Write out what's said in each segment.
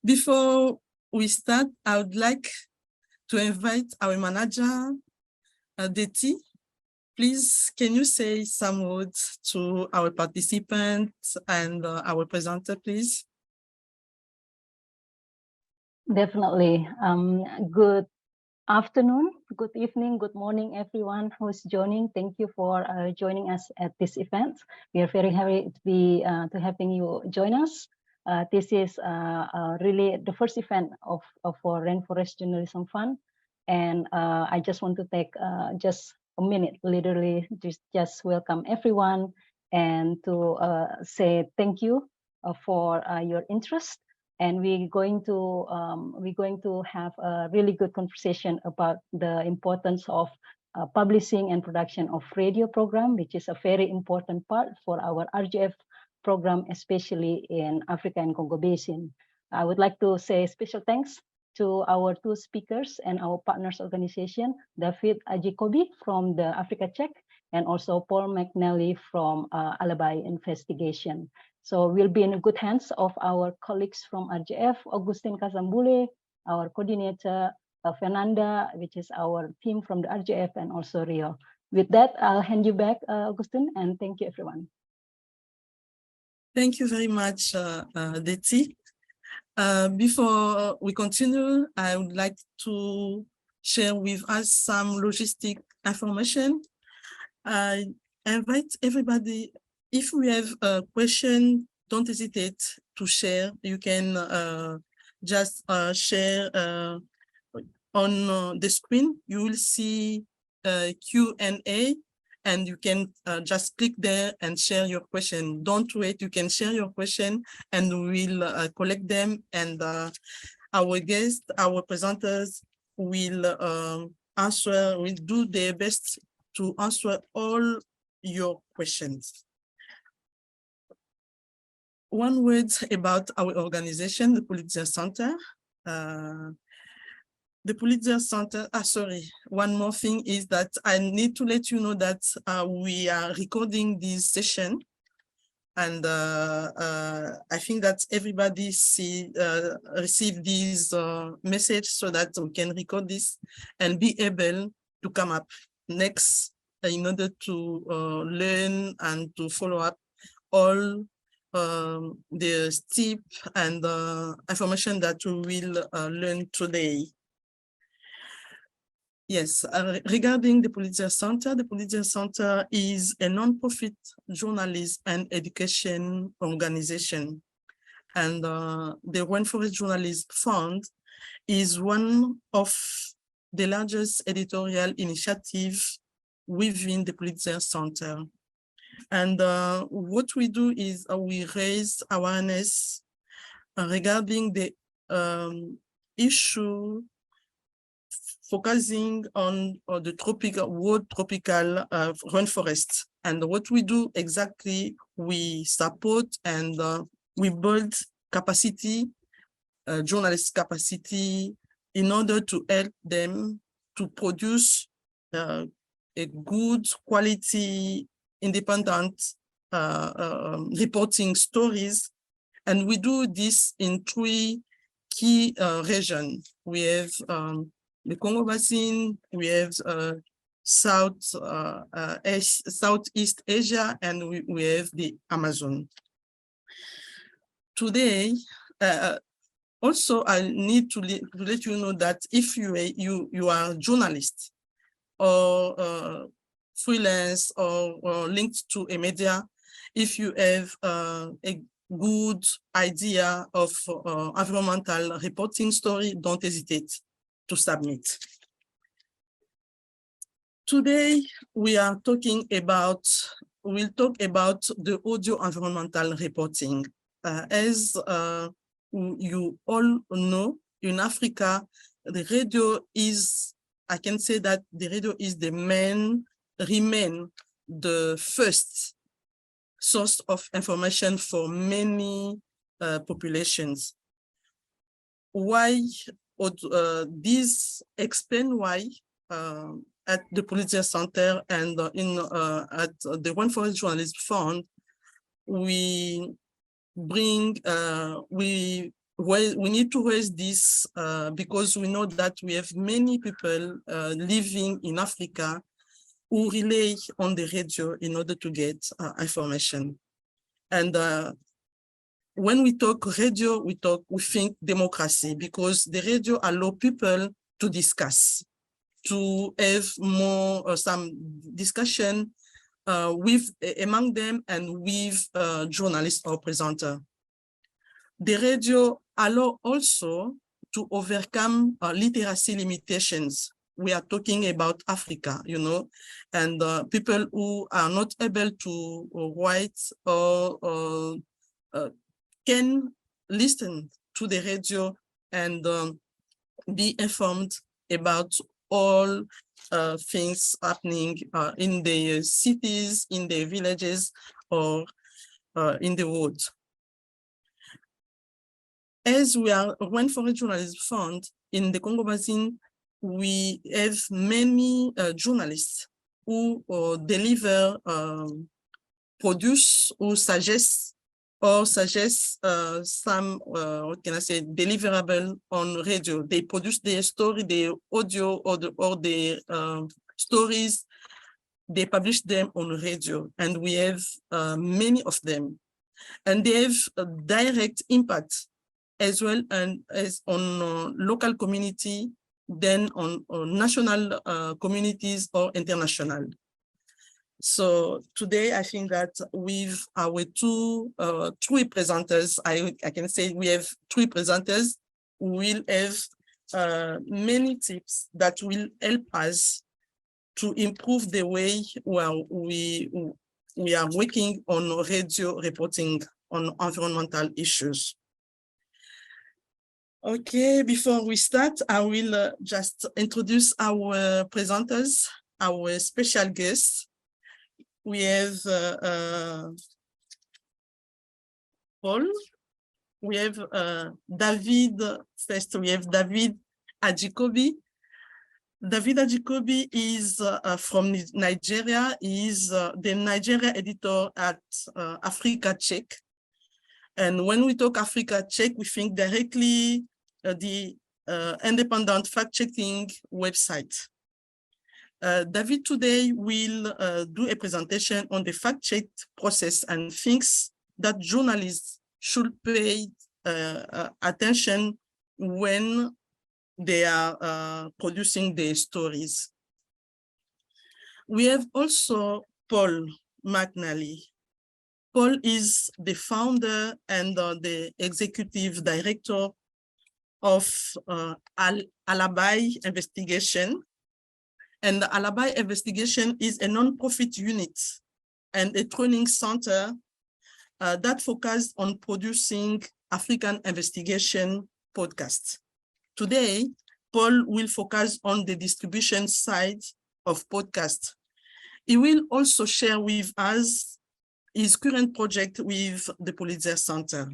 Before we start, I would like to invite our manager, Deti. Please, can you say some words to our participants and our presenter, please? Definitely. Good afternoon, good evening, good morning, everyone who's joining. Thank you for joining us at this event. We are very happy to be to having you join us. This is really the first event for Rainforest Journalism Fund, and I just want to take just a minute, literally, just welcome everyone and to say thank you for your interest. And we're going to have a really good conversation about the importance of publishing and production of radio program, which is a very important part for our RJF program, especially in Africa and Congo Basin. I would like to say special thanks to our two speakers and our partners organization, David Ajikobi from the Africa Check, and also Paul McNally from Alibi Investigation. So we'll be in good hands of our colleagues from RJF, Augustine Kasambule, our coordinator, Fernanda, which is our team from the RJF, and also Rio. With that, I'll hand you back, Augustine, and thank you, everyone. Thank you very much, Deti. Before we continue, I would like to share with us some logistic information. I invite everybody, if we have a question, don't hesitate to share. You can just share on the screen. You will see Q&A, and you can just click there and share your question. Don't wait, you can share your question and we'll collect them, and our guests, our presenters will answer, will do their best to answer all your questions. One word about our organization, the Pulitzer Center. The Pulitzer Center, one more thing is that I need to let you know that we are recording this session, and I think that everybody receive this message so that we can record this and be able to come up next in order to learn and to follow up all the tip and information that we will learn today. Yes, regarding the Pulitzer Center is a non-profit journalism and education organization. And the Rainforest Journalism Fund is one of the largest editorial initiatives within the Pulitzer Center. And what we do is we raise awareness regarding the issue focusing on the world tropical rainforest. And what we do exactly, we support and we build capacity, journalist capacity, in order to help them to produce a good quality, independent reporting stories. And we do this in 3 key regions. We have the Congo Basin, we have Southeast Asia, and we have the Amazon. Today, also I need to let you know that if you are a journalist or freelance or linked to a media, if you have a good idea of environmental reporting story, don't hesitate to submit. Today, we'll talk about the audio environmental reporting. As you all know, in Africa, the radio is, I can say that the radio is remain the first source of information for many populations. Why? This explain why at the Pulitzer Center and at the Rainforest Journalism Fund, we bring, we need to raise this because we know that we have many people living in Africa who rely on the radio in order to get information. And when we talk radio, we think democracy, because the radio allows people to discuss, to have more some discussion among them and with journalists or presenter. The radio allows also to overcome literacy limitations. We are talking about Africa, you know, and people who are not able to write or can listen to the radio and be informed about all things happening in the cities, in the villages, or in the woods. As we are Rainforest Journalism Fund in the Congo Basin, we have many journalists who deliver, produce, or suggest some, what can I say, deliverable on radio. They produce their story, the audio, or the stories. They publish them on radio, and we have many of them, and they have a direct impact as well as on local community, then on national communities or international. So today, I think that with our three presenters, I can say we have three presenters, we'll have many tips that will help us to improve the way we are working on radio reporting on environmental issues. Okay, before we start, I will just introduce our presenters, our special guests. We have Paul, we have David. First, we have David Ajikobi. David Ajikobi is from Nigeria. He is the Nigeria editor at Africa Check. And when we talk Africa Check, we think directly the independent fact-checking website. David today will do a presentation on the fact-check process and thinks that journalists should pay attention when they are producing their stories. We have also Paul McNally. Paul is the founder and the executive director of Alibi Investigation. And the Alibi Investigation is a non-profit unit and a training center that focuses on producing African investigation podcasts. Today, Paul will focus on the distribution side of podcasts. He will also share with us his current project with the Pulitzer Center.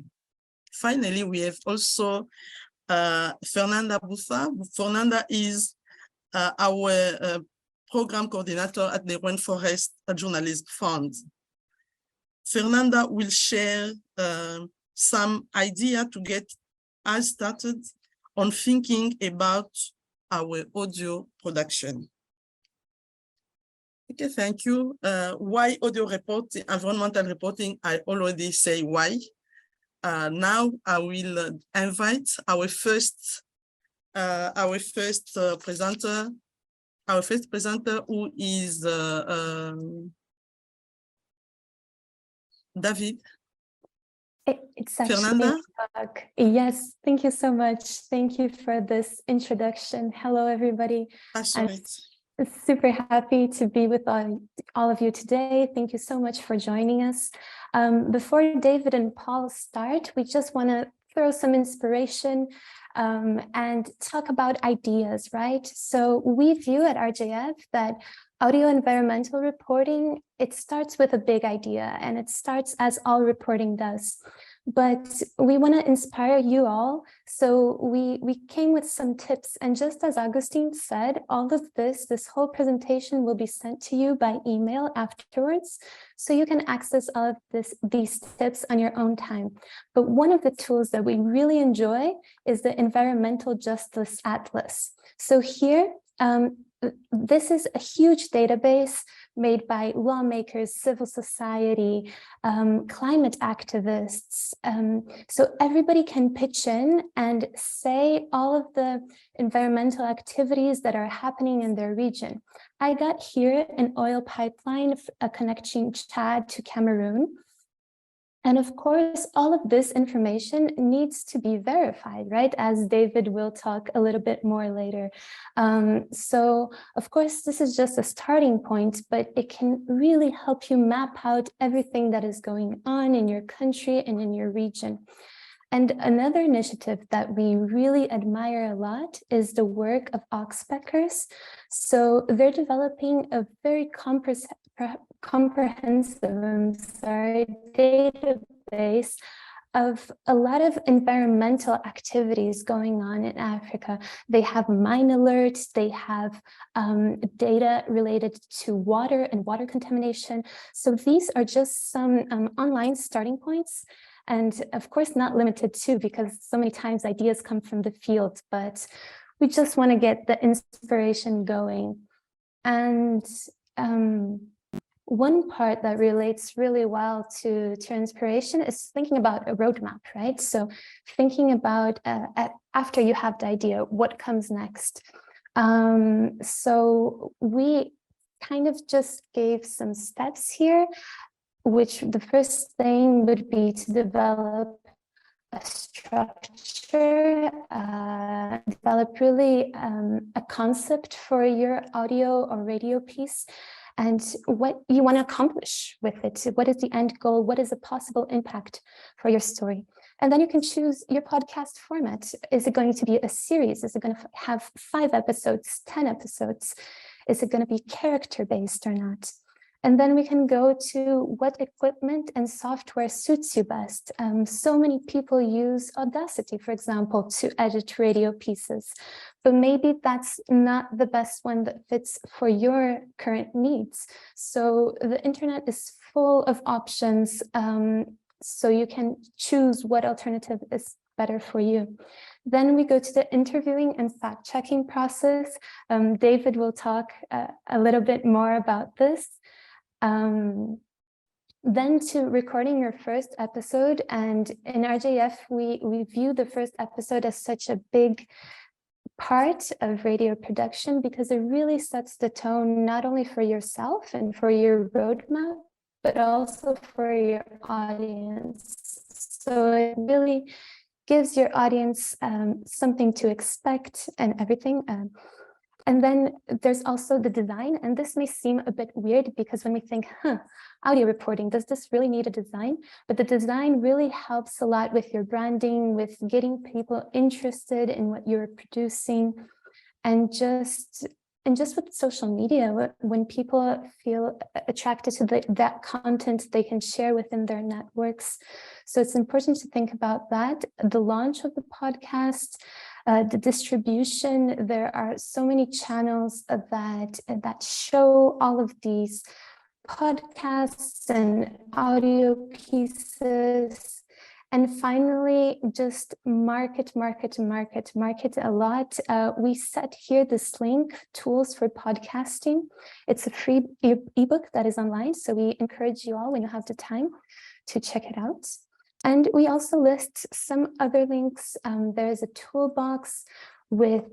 Finally, we have also Fernanda Bufa. Fernanda is our program coordinator at the Rainforest Journalism Fund. Fernanda will share some idea to get us started on thinking about our audio production. Okay, thank you. Why audio reporting, environmental reporting? I already say why. Now I will invite our first presenter, who is David. It's actually Fernanda? Yes, thank you so much. Thank you for this introduction. Hello, everybody. I'm super happy to be with all of you today. Thank you so much for joining us. Before David and Paul start, we just want to throw some inspiration and talk about ideas, right? So we view at RJF that audio environmental reporting, it starts with a big idea, and it starts as all reporting does. but we want to inspire you all. So we came with some tips, and just as Augustine said, all of this whole presentation will be sent to you by email afterwards, so you can access all of these tips on your own time. But one of the tools that we really enjoy is the Environmental Justice Atlas. So here, this is a huge database made by lawmakers, civil society, climate activists. So everybody can pitch in and say all of the environmental activities that are happening in their region. I got here an oil pipeline connecting Chad to Cameroon. And of course, all of this information needs to be verified, right? As David will talk a little bit more later. So of course, this is just a starting point, but it can really help you map out everything that is going on in your country and in your region. And another initiative that we really admire a lot is the work of Oxpeckers. So they're developing a very comprehensive database of a lot of environmental activities going on in Africa. They have mine alerts, they have data related to water and water contamination. So these are just some online starting points. And of course, not limited to, because so many times ideas come from the field, but we just want to get the inspiration going. And one part that relates really well to inspiration is thinking about a roadmap, right? So thinking about after you have the idea, what comes next? So we kind of just gave some steps here, which the first thing would be to develop a structure, develop really a concept for your audio or radio piece, and what you want to accomplish with it. What is the end goal? What is a possible impact for your story? And then you can choose your podcast format. Is it going to be a series? Is it going to have 5 episodes, 10 episodes? Is it going to be character-based or not? And then we can go to what equipment and software suits you best. So many people use Audacity, for example, to edit radio pieces, but maybe that's not the best one that fits for your current needs. So the internet is full of options, so you can choose what alternative is better for you. Then we go to the interviewing and fact-checking process. David will talk a little bit more about this. Then to recording your first episode, and in RJF we view the first episode as such a big part of radio production because it really sets the tone not only for yourself and for your roadmap, but also for your audience. So it really gives your audience something to expect and everything. And then there's also the design, and this may seem a bit weird because when we think, audio reporting, does this really need a design? But the design really helps a lot with your branding, with getting people interested in what you're producing, and just with social media, when people feel attracted to that content, they can share within their networks. So it's important to think about that. The launch of the podcast, the distribution, there are so many channels that show all of these podcasts and audio pieces. And finally, just market a lot. We set here this link, Tools for Podcasting. It's a free ebook that is online, so we encourage you all, when you have the time, to check it out. And we also list some other links. There is a toolbox with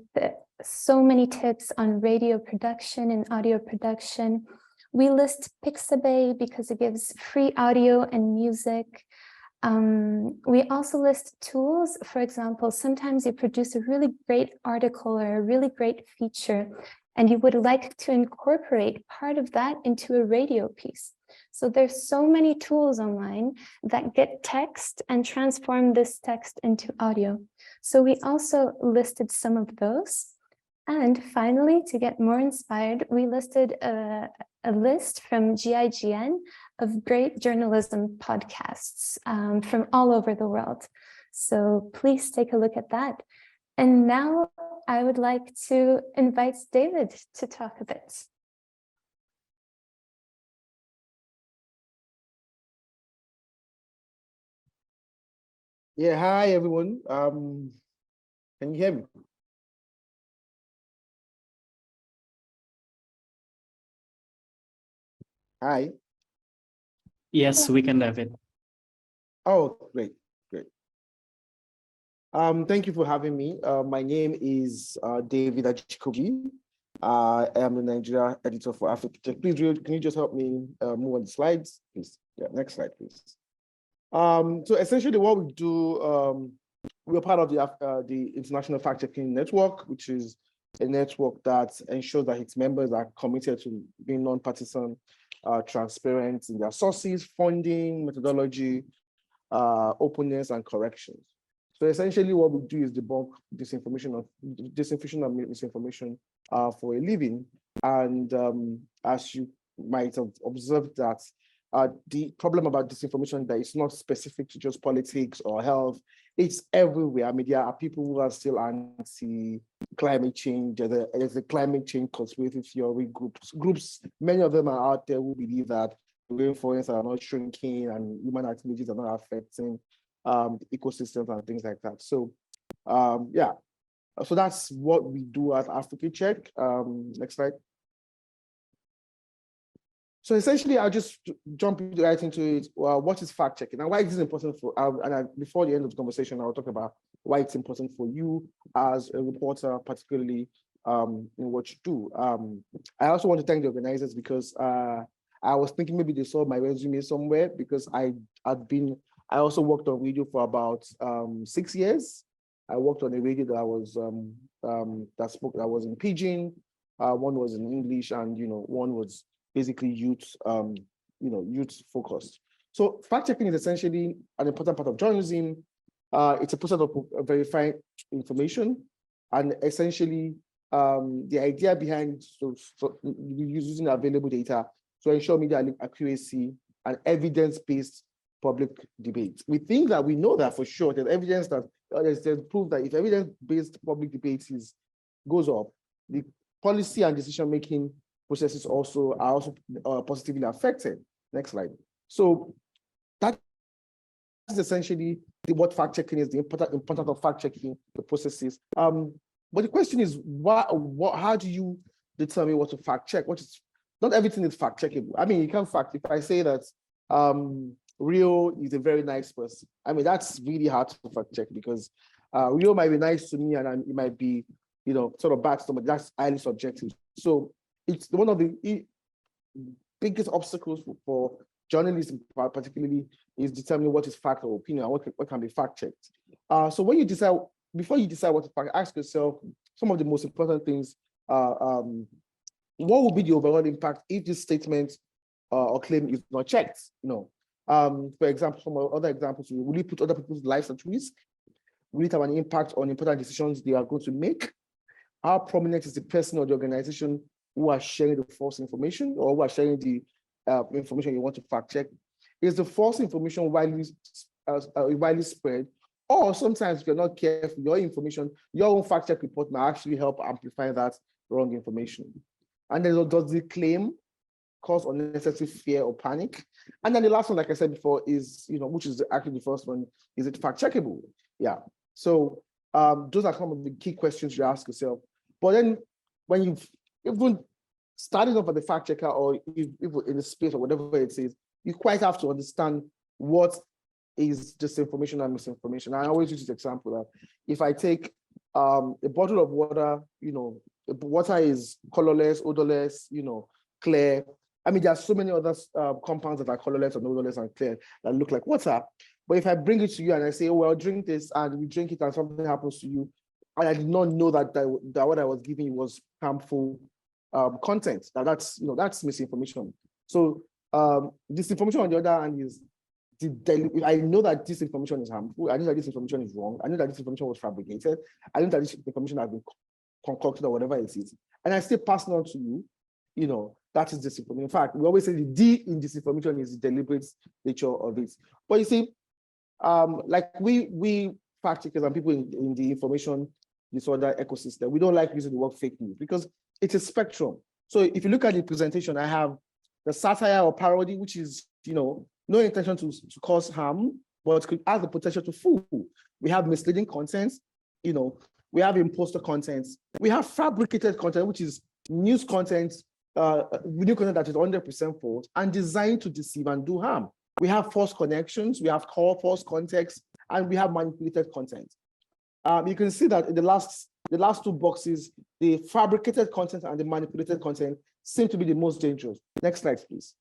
so many tips on radio production and audio production. We list Pixabay because it gives free audio and music. We also list tools. For example, sometimes you produce a really great article or a really great feature, and you would like to incorporate part of that into a radio piece. So there's so many tools online that get text and transform this text into audio. So we also listed some of those. And finally, to get more inspired, we listed a list from GIGN of great journalism podcasts from all over the world. So please take a look at that. And now I would like to invite David to talk a bit. Yeah, hi everyone. Can you hear me? Hi. Yes, we can, David. Oh, great. Thank you for having me. My name is David Ajikobi. I am the Nigeria editor for Africa Tech. Please, can you just help me move on the slides, please? Yeah, next slide, please. So essentially, what we do, we're part of the International Fact-Checking Network, which is a network that ensures that its members are committed to being non-partisan, transparent in their sources, funding, methodology, openness, and corrections. So essentially, what we do is debunk disinformation and misinformation for a living. And as you might have observed, that the problem about disinformation that it's not specific to just politics or health, it's everywhere. I mean, there are people who are still anti-climate change. There's a climate change conspiracy theory groups. Many of them are out there who believe that rainforests are not shrinking and human activities are not affecting the ecosystems and things like that. So yeah, so that's what we do at Africa Check. Next slide. So essentially, I'll just jump right into it. What is fact checking and why is this important for? Before the end of the conversation, I'll talk about why it's important for you as a reporter, particularly in what you do. I also want to thank the organizers because I was thinking maybe they saw my resume somewhere, because I also worked on radio for about 6 years. I worked on a radio that was that was in Pidgin, one was in English, and one was basically youth focused. So fact checking is essentially an important part of journalism. It's a process of verifying information, and essentially the idea behind using available data to ensure media accuracy and evidence-based public debate. We think that we know that for sure. There's evidence that there's proof that if evidence-based public debate goes up, the policy and decision-making processes are also positively affected. Next slide. So that is essentially what fact checking is, the importance of fact checking, the processes. But the question is, how do you determine what to fact check? Not everything is fact checkable. I mean, you can't fact. If I say that Rio is a very nice person, I mean, that's really hard to fact check, because Rio might be nice to me and it might be, sort of bad to somebody. That's highly subjective. So it's one of the biggest obstacles for journalists, particularly, is determining what is fact or opinion and what can be fact checked. So when you decide, before you decide what to fact, ask yourself some of the most important things. What will be the overall impact if this statement or claim is not checked? For example, some other examples, will it put other people's lives at risk? Will it have an impact on important decisions they are going to make? How prominent is the person or the organization who are sharing the false information, or who are sharing the information you want to fact check? Is the false information widely spread? Or sometimes, if you're not careful, your own fact check report might actually help amplify that wrong information. And then, does the claim cause unnecessary fear or panic? And then the last one, like I said before, is, which is actually the first one, is it fact checkable? Yeah. So those are some of the key questions you ask yourself. But then when you've even started off as a fact checker, or if in the space or whatever it is, you quite have to understand what is disinformation and misinformation. I always use this example that if I take a bottle of water, water is colorless, odorless, clear. I mean, there are so many other compounds that are colorless and odorless and clear that look like water. But if I bring it to you and I say, oh, well, drink this, and you drink it and something happens to you, and I did not know that what I was giving you was harmful content, that's misinformation. So disinformation, on the other hand, is I know that this information is harmful. I know that this information is wrong. I know that this information was fabricated. I know that this information has been concocted or whatever it is, and I still pass it on to you. That is disinformation. In fact, we always say the D in disinformation is the deliberate nature of it. But you see, like we fact checkers and people in the information disorder ecosystem, we don't like using the word fake news because it's a spectrum. So if you look at the presentation, I have the satire or parody, which is, no intention to cause harm, but could have the potential to fool. We have misleading content, we have imposter content, we have fabricated content, which is news content, video content that is 100% false and designed to deceive and do harm. We have false connections, we have false context, and we have manipulated content. You can see that in the last two boxes, the fabricated content and the manipulated content seem to be the most dangerous. Next slide, please.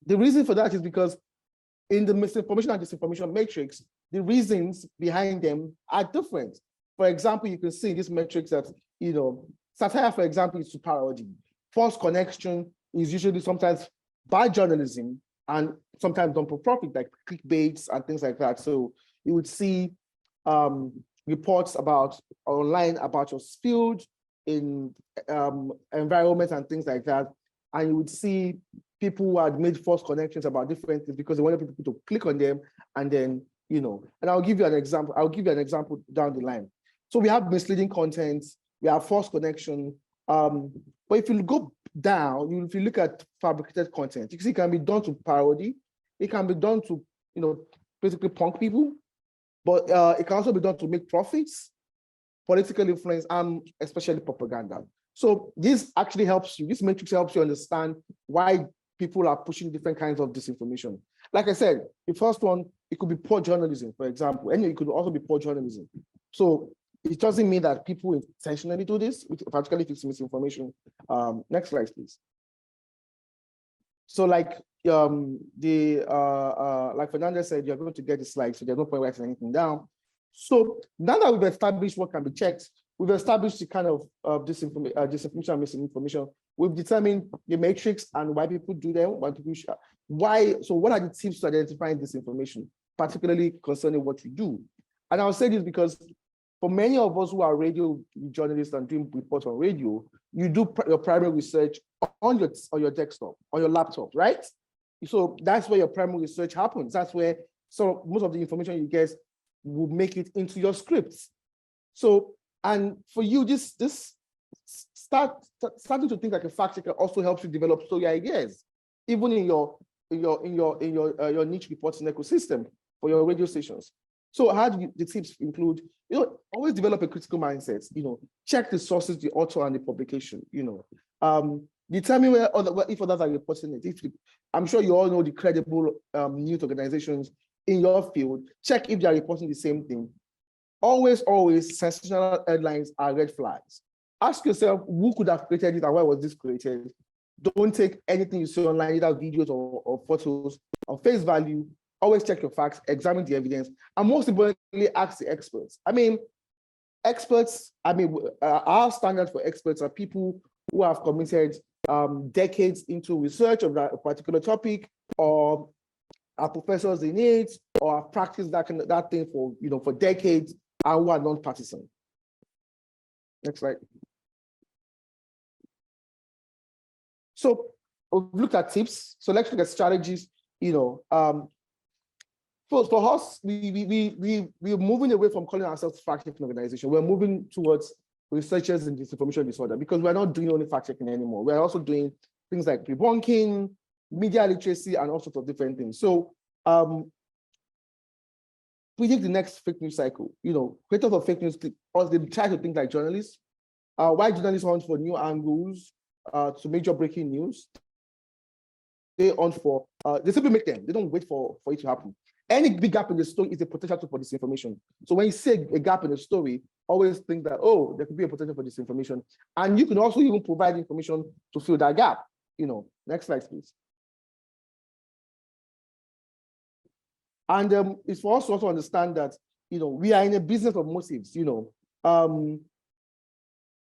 The reason for that is because in the misinformation and disinformation matrix, the reasons behind them are different. For example, you can see in this matrix that, satire, for example, is to parody. False connection is usually sometimes bad journalism and sometimes done for profit, like clickbaits and things like that. So you would see reports online about your field in environment and things like that. And you would see people who had made false connections about different things because they wanted people to click on them and then, and I'll give you an example. I'll give you an example down the line. So we have misleading content, we have false connection. But if you go down, if you look at fabricated content, you can see it can be done to parody. It can be done to, basically punk people. But it can also be done to make profits, political influence, and especially propaganda. So this actually helps you, this matrix helps you understand why people are pushing different kinds of disinformation. Like I said, the first one, it could be poor journalism, for example, and it could also be poor journalism. So it doesn't mean that people intentionally do this, particularly if it's misinformation. Next slide, please. So like like Fernanda said, you're going to get the slides, so there's no point writing anything down. So now that we've established what can be checked, we've established the kind of disinformation and misinformation. We've determined the matrix and why people do them, so what are the tips to identifying disinformation, particularly concerning what you do? And I'll say this because for many of us who are radio journalists and doing reports on radio, you do your primary research on your desktop, on your laptop, right? So that's where your primary research happens. That's where most of the information you get will make it into your scripts. So, and for you, this starting to think like a fact checker also helps you develop story ideas, even in your niche reporting ecosystem for your radio stations. So how do the tips include, always develop a critical mindset, check the sources, the author and the publication, determine if others are reporting it. I'm sure you all know the credible news organizations in your field. Check if they are reporting the same thing. Always, sensational headlines are red flags. Ask yourself, who could have created it and why was this created? Don't take anything you see online, either videos or photos, on face value. Always check your facts, examine the evidence, and most importantly, ask the experts. Our standard for experts are people who have committed decades into research of that particular topic, or are professors in it, or have practiced that thing for decades, and who are non-partisan. Next slide. So we've looked at tips. So let's look at strategies. For us, we're moving away from calling ourselves fact-checking organization. We're moving towards researchers in disinformation disorder because we're not doing only fact-checking anymore. We're also doing things like debunking, media literacy, and all sorts of different things. So predict the next fake news cycle. Creators of fake news, they try to think like journalists. Why journalists hunt for new angles to major breaking news? They simply make them. They don't wait for it to happen. Any big gap in the story is a potential for disinformation. So when you see a gap in the story, always think that, there could be a potential for disinformation. And you can also even provide information to fill that gap. Next slide, please. And it's for us to also understand that, we are in a business of motives.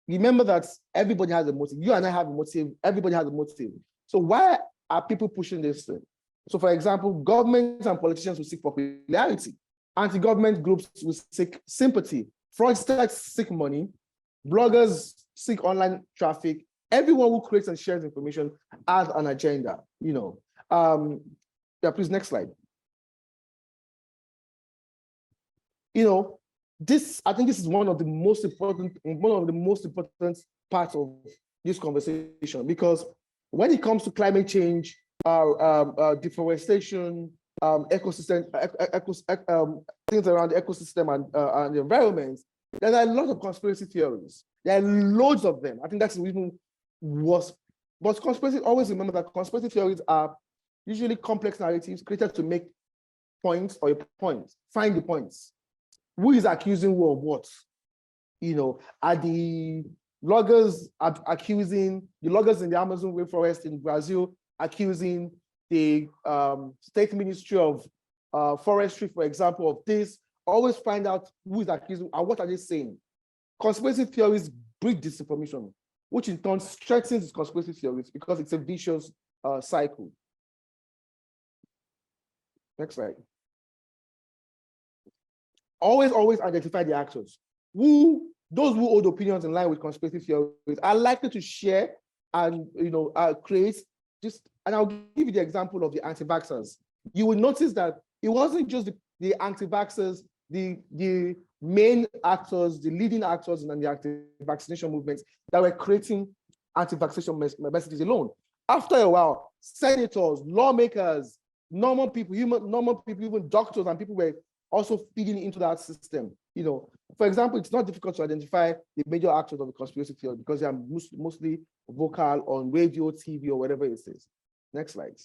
Remember that everybody has a motive. You and I have a motive. Everybody has a motive. So why are people pushing this thing? So, for example, governments and politicians will seek popularity. Anti-government groups will seek sympathy. Fraudsters seek money. Bloggers seek online traffic. everyone who creates and shares information has an agenda, you know. Yeah, please, next slide. You know, I think this is one of the most important parts of this conversation, because when it comes to climate change, deforestation, ecosystem, things around the ecosystem and the environment, there are a lot of conspiracy theories. There are loads of them. I think that's even worse. But conspiracy, always remember that conspiracy theories are usually complex narratives created to make points or a point, find the points. Who is accusing who of what? You know, are the loggers accusing, the loggers in the Amazon rainforest in Brazil accusing the state ministry of forestry, for example, of this? Always find out who is accusing and what are they saying. Conspiracy theories breed disinformation, which in turn strengthens conspiracy theories because it's a vicious cycle. Next slide. Always identify the actors. Those who hold opinions in line with conspiracy theories are likely to share and create just, and I'll give you the example of the anti-vaxxers. You will notice that it wasn't just the anti-vaxxers, the main actors, the leading actors in the anti-vaccination movements that were creating anti-vaccination messages alone. After a while, senators, lawmakers, normal people, even doctors and people were also feeding into that system. You know, for example, it's not difficult to identify the major actors of the conspiracy theory because they are mostly vocal on radio, TV, or whatever it is. Next slide.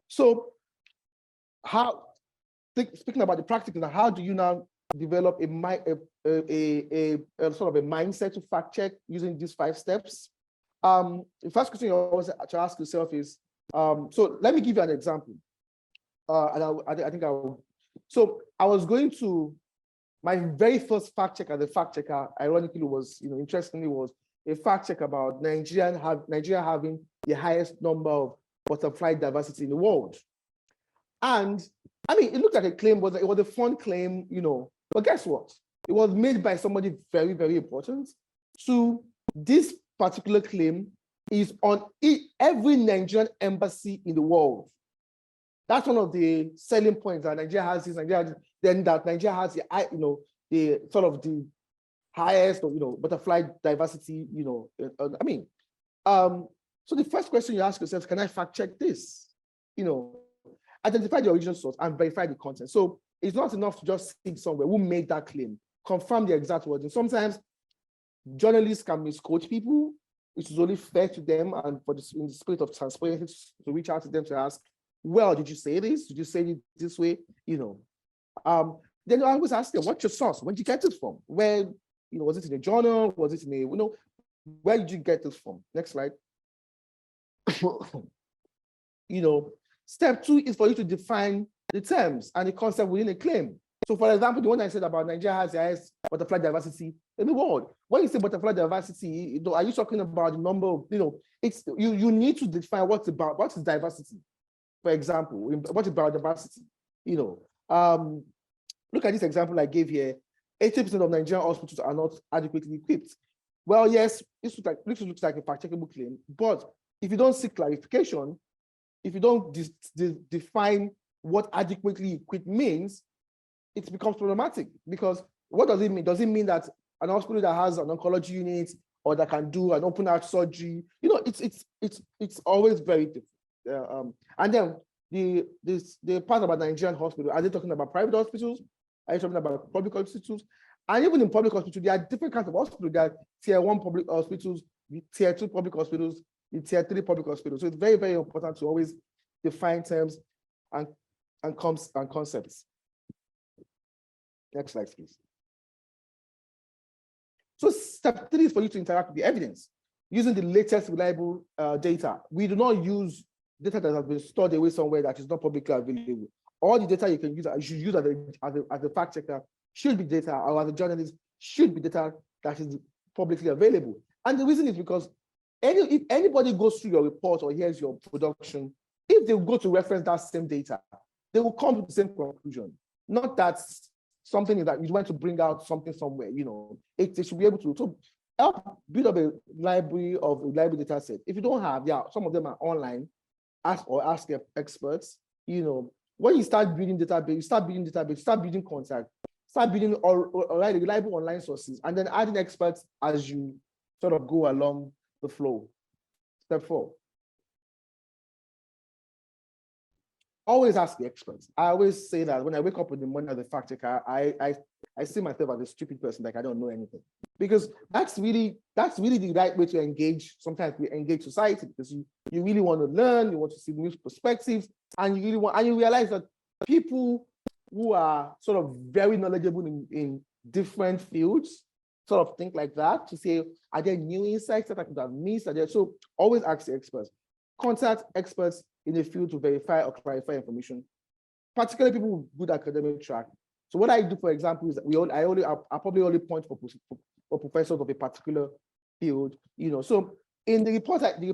So, speaking about the practical, how do you now develop a sort of a mindset to fact check using these 5 steps? The first question you always have to ask yourself is, so let me give you an example. So I was going to, my very first fact check as a fact checker, ironically was, interestingly was a fact check about Nigeria having the highest number of butterfly diversity in the world. And I mean, it looked like a claim, but it was a fun claim, but guess what? It was made by somebody very, very important. So this particular claim is on every Nigerian embassy in the world. That's one of the selling points that Nigeria has. Then that Nigeria has the sort of the highest, butterfly diversity. So the first question you ask yourself: can I fact check this? Identify the original source and verify the content. So it's not enough to just see somewhere who made that claim, confirm the exact words. And sometimes journalists can misquote people, which is only fair to them, and in the spirit of transparency, to reach out to them to ask, well, did you say this? Did you say it this way? Then I always ask them, what's your source? Where did you get it from? Where, was it in a journal? Was it in a, where did you get this from? Next slide. Step 2 is for you to define the terms and the concept within a claim. So for example, the one I said about Nigeria has the highest butterfly diversity in the world. When you say butterfly diversity, are you talking about the number of, it's you need to define what is diversity. For example, what is biodiversity? Look at this example I gave here. 80% of Nigerian hospitals are not adequately equipped. Well, yes, this looks like a fact-checkable claim, but if you don't seek clarification, if you don't define what adequately equipped means, it becomes problematic, because what does it mean? Does it mean that an hospital that has an oncology unit or that can do an open heart surgery, it's always very different. And then the part about Nigerian hospital, are they talking about private hospitals? Are you talking about public hospitals? And even in public hospitals, there are different kinds of hospitals. There are tier 1 public hospitals, tier 2 public hospitals, tier 3 public hospitals. So it's very, very important to always define terms and concepts. Next slide, please. So step 3 is for you to interact with the evidence using the latest reliable data. We do not use data that has been stored away somewhere that is not publicly available. All the data you can use, you should use as a fact checker, should be data, or as a journalist, should be data that is publicly available. And the reason is because if anybody goes through your report or hears your production, if they go to reference that same data, they will come to the same conclusion. Not that something that you want to bring out something somewhere, they should be able to help build up a library data set. If you don't have, some of them are online, ask experts. When you start building database, start building contact, start building reliable online sources, and then adding experts as you sort of go along the flow. Step 4. Always ask the experts. I always say that when I wake up in the morning as a fact checker, I see myself as a stupid person, like I don't know anything. Because that's really the right way to engage. Sometimes we engage society because you really want to learn, you want to see new perspectives, and you realize that people who are sort of very knowledgeable in different fields sort of think like that, to say, are there new insights that I could have missed? So always ask the experts. Contact experts in the field to verify or clarify information, particularly people with good academic track. So what I do, for example, is I probably only point for professors of a particular field. So in the report I did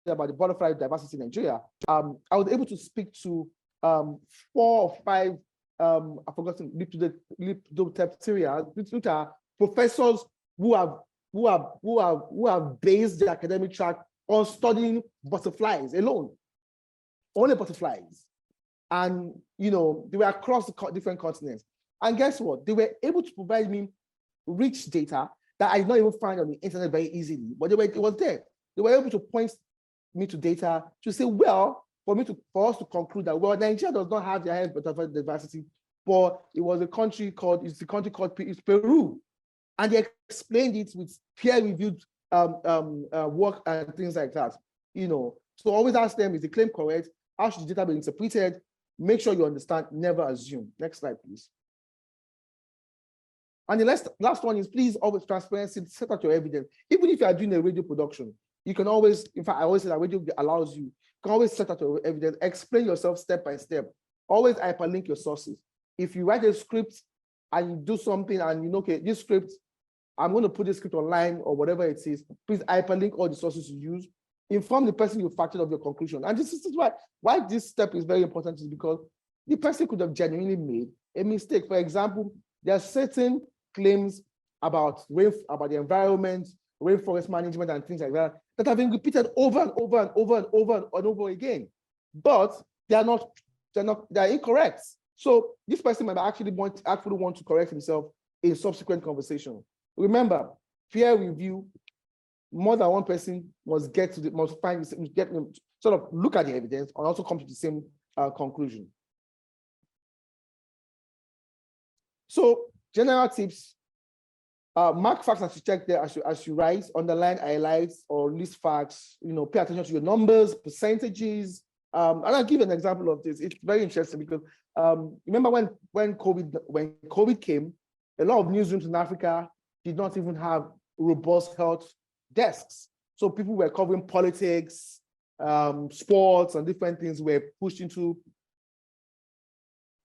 about the butterfly diversity in Nigeria, I was able to speak to 4 or 5 I've forgotten Lepidopteria, which are professors who have based their academic track on studying butterflies alone, only butterflies. And, they were across the different continents. And guess what? They were able to provide me rich data that I did not even find on the internet very easily, but it was there. They were able to point me to data to say, well, for us to conclude that, well, Nigeria does not have the highest butterfly diversity, but it's the country called Peru. And they explained it with peer-reviewed work and things like that. So always ask them, is the claim correct? How should the data be interpreted? Make sure you understand, never assume. Next slide, please. And the last one is, please, always transparency, set out your evidence. Even if you are doing a radio production, you can always, in fact, I always say that radio allows you can always set out your evidence, explain yourself step by step. Always hyperlink your sources. If you write a script and you do something and okay, this script, I'm going to put this script online or whatever it is, please hyperlink all the sources you use. Inform the person you factored of your conclusion. And this is why this step is very important, is because the person could have genuinely made a mistake. For example, there are certain claims about the environment, rainforest management, and things like that have been repeated over and over and over and over and over again. But they're incorrect. So this person might actually want to correct himself in subsequent conversation. Remember, peer review, more than one person must sort of look at the evidence and also come to the same conclusion. So general tips, mark facts as you check there as you write, underline, highlight, or list facts, pay attention to your numbers, percentages. And I'll give an example of this. It's very interesting because remember when COVID came, a lot of newsrooms in Africa did not even have robust health desks. So people were covering politics, sports, and different things were pushed into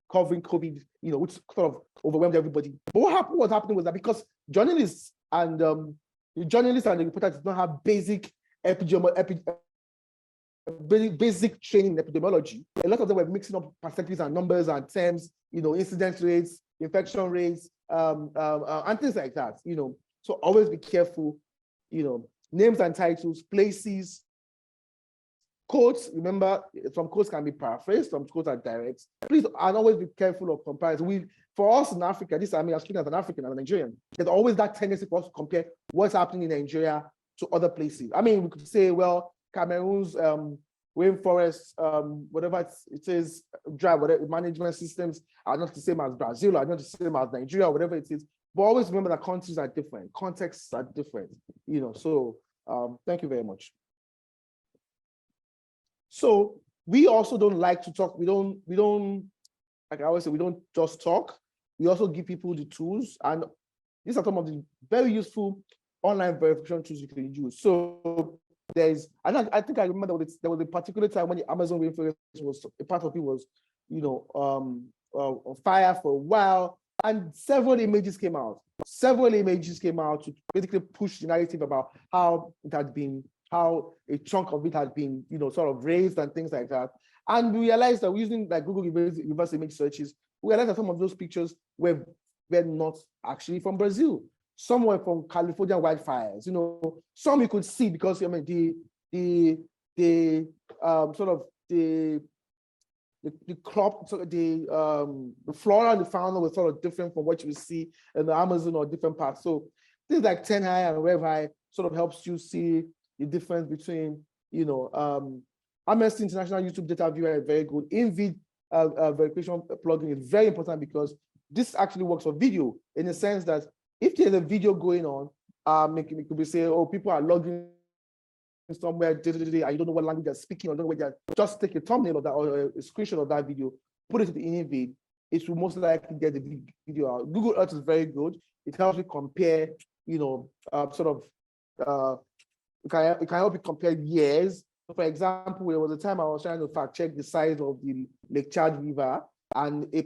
covering COVID, which sort of overwhelmed everybody. But what was happening was that because journalists and the reporters did not have basic basic training in epidemiology, a lot of them were mixing up percentages and numbers and terms, incidence rates, infection rates, and things like that. So always be careful. Names and titles, places, quotes. Remember, some quotes can be paraphrased, some quotes are direct. Please, and always be careful of comparison. For us in Africa, I'm speaking as an African, as a Nigerian, there's always that tendency for us to compare what's happening in Nigeria to other places. I mean, we could say, well, Cameroon's rainforest, whatever it is, dry, whatever management systems are not the same as Brazil, are not the same as Nigeria, whatever it is. But always remember that countries are different, contexts are different, So thank you very much. So we also don't like to talk. We don't, like I always say, we don't just talk. We also give people the tools, and these are some of the very useful online verification tools you can use. So I think I remember there was a particular time when the Amazon rainforest was a part of it was, on fire for a while, and several images came out to basically push the narrative about how a chunk of it had been, sort of raised and things like that. And we realized that using like Google reverse image searches, we realized that some of those pictures were not actually from Brazil. Some were from California wildfires. You know, some you could see because I mean the crop, the flora and the fauna was sort of different from what you would see in the Amazon or different parts. So things like 10i and RevI sort of helps you see the difference between, you know, Amnesty International YouTube data viewer is very good. InVid verification plugin is very important because this actually works for video in the sense that if there's a video going on, it could be saying, oh, people are logging somewhere, and you don't know what language they're speaking, or don't know what they're, just take a thumbnail of that or a screenshot of that video, put it to the InVid, it will most likely get the video out. Google Earth is very good. It helps you compare, you know, it can help you compare years. So for example, there was a time I was trying to fact check the size of the Lake Chad River, and a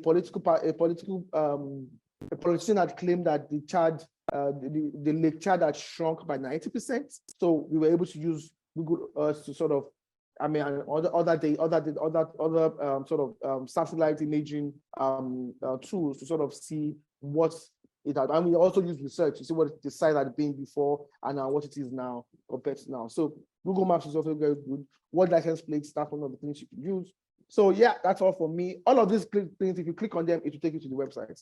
politician had claimed that the Lake Chad had shrunk by 90%. So we were able to use Google Earth to sort of, I mean, other satellite imaging tools to sort of see what it had. And we also use research to see what the size had been before and what it is now compared to now. So Google Maps is also very good. What license plates, that's one of the things you can use. So yeah, that's all for me. All of these things, if you click on them, it will take you to the website.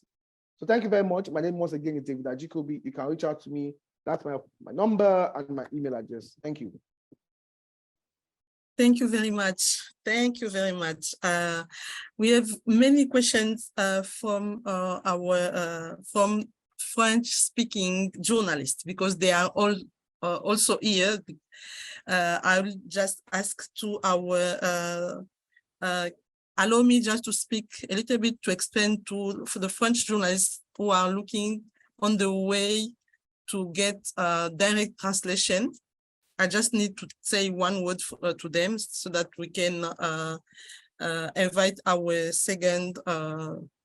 So thank you very much. My name once again is David Ajikobi. You can reach out to me. That's my number and my email address. Thank you. Thank you very much. Thank you very much. We have many questions from from French-speaking journalists because they are all also here. I will just ask to our allow me just to speak a little bit to explain for the French journalists who are looking on the way to get direct translation. I just need to say one word to them so that we can invite our second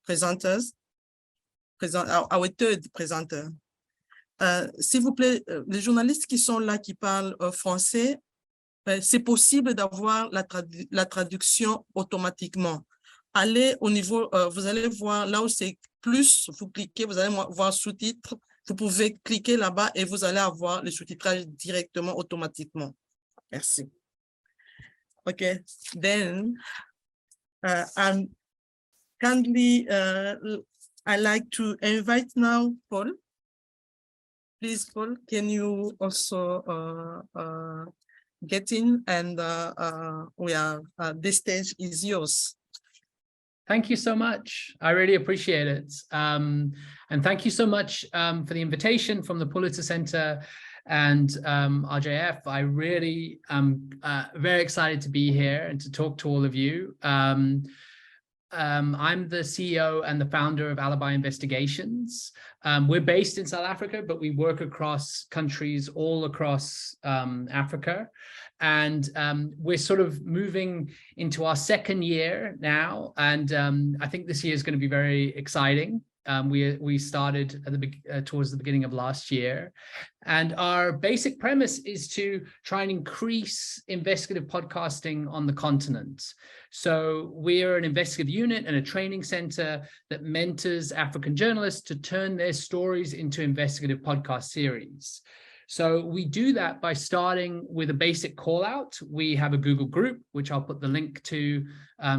presenters, our third presenter. S'il vous plaît, les journalistes qui sont là, qui parlent français, c'est possible d'avoir la traduction automatiquement. Allez au niveau, vous allez voir là où c'est plus, vous cliquez, vous allez voir sous-titres, vous pouvez cliquer là-bas et vous allez avoir le sous-titrage directement, automatiquement. Merci. Okay, then I'm kindly, I like to invite now Paul. Please, Paul, can you also get in, and this stage is yours. Thank you so much. I really appreciate it. And thank you so much for the invitation from the Pulitzer Center and RJF. I really am very excited to be here and to talk to all of you. I'm the CEO and the founder of Alibi Investigations. We're based in South Africa, but we work across countries all across Africa. And we're sort of moving into our second year now. And I think this year is going to be very exciting. We started at towards the beginning of last year. And our basic premise is to try and increase investigative podcasting on the continent. So we're an investigative unit and a training center that mentors African journalists to turn their stories into investigative podcast series. So we do that by starting with a basic call out. We have a Google group, which I'll put the link to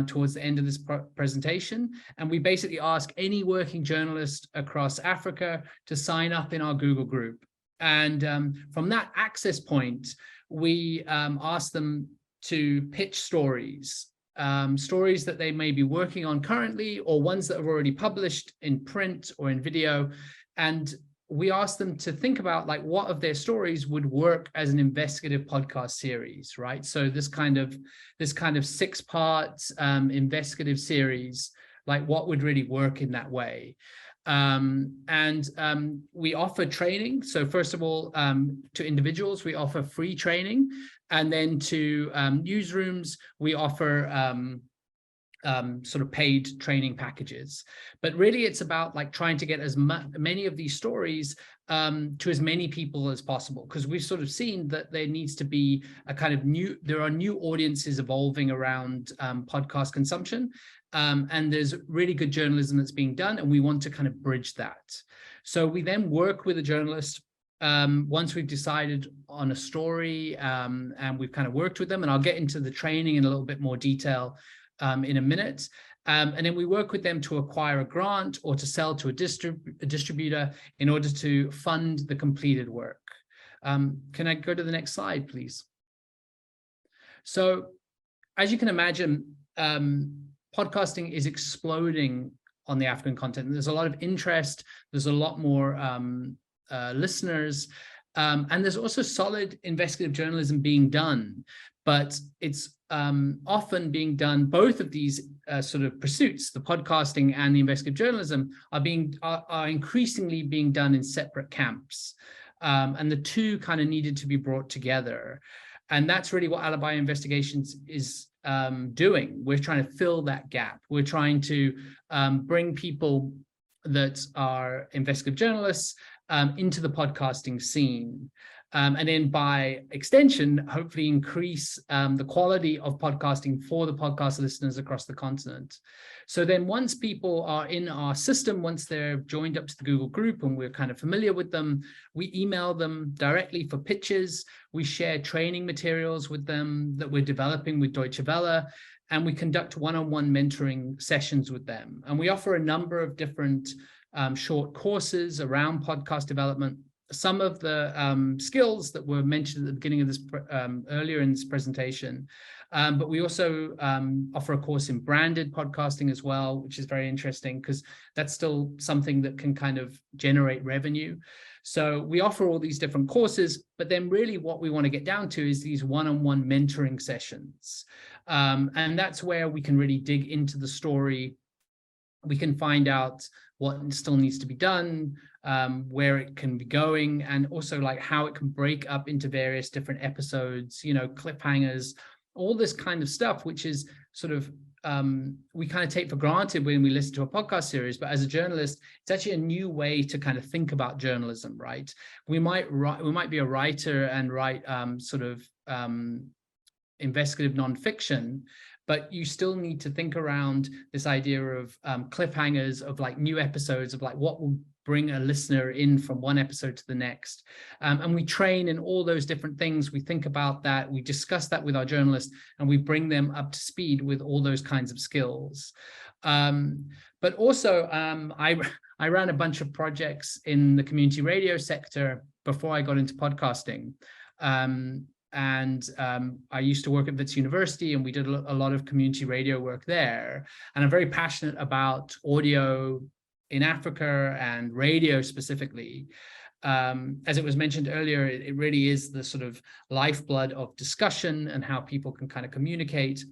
towards the end of this presentation. And we basically ask any working journalist across Africa to sign up in our Google group. And from that access point, we ask them to pitch stories, stories that they may be working on currently or ones that are already published in print or in video. And we asked them to think about like what of their stories would work as an investigative podcast series, right? So this kind of 6-part investigative series, like what would really work in that way. We offer training. So first of all, to individuals, we offer free training. And then to newsrooms, we offer sort of paid training packages. But really it's about like trying to get as many of these stories to as many people as possible, because we've sort of seen that there needs to be a kind of there are new audiences evolving around podcast consumption, and there's really good journalism that's being done, and we want to kind of bridge that. So we then work with a journalist once we've decided on a story, and we've kind of worked with them, and I'll get into the training in a little bit more detail in a minute. And then we work with them to acquire a grant or to sell to a distributor in order to fund the completed work. Can I go to the next slide, please? So as you can imagine, podcasting is exploding on the African continent. There's a lot of interest. There's a lot more listeners. And there's also solid investigative journalism being done, but it's often being done, both of these sort of pursuits, the podcasting and the investigative journalism, are increasingly being done in separate camps. And the two kind of needed to be brought together. And that's really what Alibi Investigations is doing. We're trying to fill that gap. We're trying to bring people that are investigative journalists into the podcasting scene. And then by extension, hopefully increase the quality of podcasting for the podcast listeners across the continent. So then once people are in our system, once they're joined up to the Google group and we're kind of familiar with them, we email them directly for pitches. We share training materials with them that we're developing with Deutsche Welle, and we conduct one-on-one mentoring sessions with them. And we offer a number of different short courses around podcast development. Some of the skills that were mentioned at the beginning of this earlier in this presentation, but we also offer a course in branded podcasting as well, which is very interesting because that's still something that can kind of generate revenue. So we offer all these different courses, but then really what we want to get down to is these one-on-one mentoring sessions. And that's where we can really dig into the story. We can find out what still needs to be done, where it can be going, and also like how it can break up into various different episodes, you know, cliffhangers, all this kind of stuff, which is sort of, we kind of take for granted when we listen to a podcast series, but as a journalist, it's actually a new way to kind of think about journalism, right? We might be a writer and write sort of investigative nonfiction, but you still need to think around this idea of cliffhangers, of like new episodes, of like what will bring a listener in from one episode to the next. And we train in all those different things. We think about that, we discuss that with our journalists, and we bring them up to speed with all those kinds of skills. But also, I ran a bunch of projects in the community radio sector before I got into podcasting. And I used to work at Wits University, and we did a lot of community radio work there. And I'm very passionate about audio in Africa and radio specifically. As it was mentioned earlier, it really is the sort of lifeblood of discussion and how people can kind of communicate.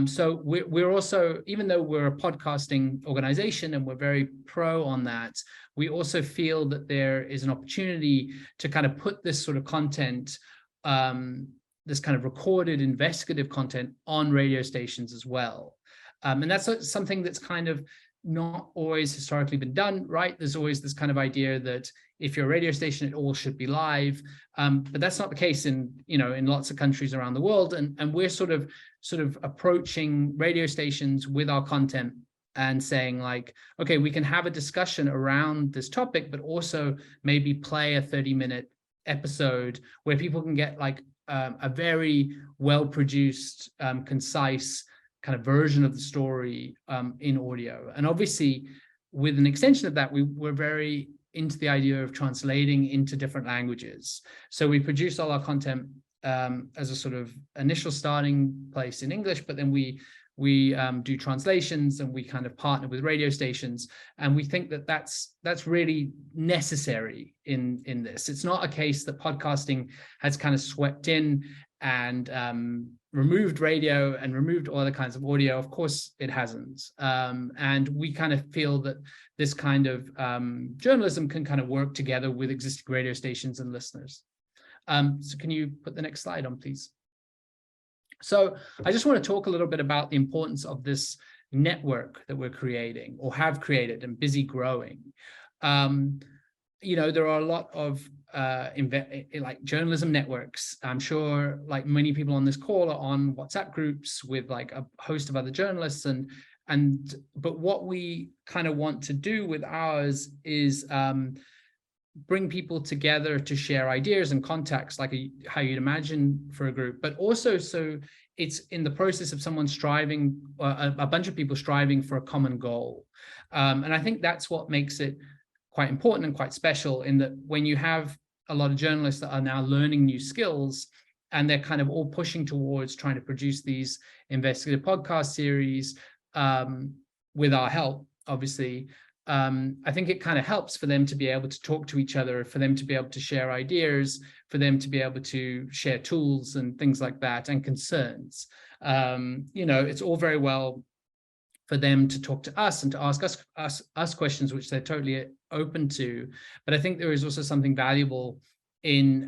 So we're also, even though we're a podcasting organization and we're very pro on that, we also feel that there is an opportunity to kind of put this sort of content, this kind of recorded investigative content, on radio stations as well. And that's something that's kind of not always historically been done, right? There's always this kind of idea that if you're a radio station, it all should be live. But that's not the case in lots of countries around the world. And we're sort of approaching radio stations with our content and saying like, okay, we can have a discussion around this topic, but also maybe play a 30-minute episode where people can get like a very well-produced, concise kind of version of the story in audio. And obviously, with an extension of that, we're very into the idea of translating into different languages. So we produce all our content as a sort of initial starting place in English, but then we do translations, and we kind of partner with radio stations. And we think that that's really necessary in this. It's not a case that podcasting has kind of swept in and removed radio and removed all other kinds of audio. Of course it hasn't. And we kind of feel that this kind of journalism can kind of work together with existing radio stations and listeners. So can you put the next slide on, please? So I just want to talk a little bit about the importance of this network that we're creating or have created and busy growing. You know, there are a lot of like journalism networks. I'm sure like many people on this call are on WhatsApp groups with like a host of other journalists, but what we kind of want to do with ours is bring people together to share ideas and contacts, like how you'd imagine for a group, but also so it's in the process of someone striving, a bunch of people striving for a common goal. And I think that's what makes it quite important and quite special, in that when you have a lot of journalists that are now learning new skills and they're kind of all pushing towards trying to produce these investigative podcast series with our help, obviously, I think it kind of helps for them to be able to talk to each other, for them to be able to share ideas, for them to be able to share tools and things like that, and concerns. You know, it's all very well for them to talk to us and to ask us questions, which they're totally open to. But I think there is also something valuable in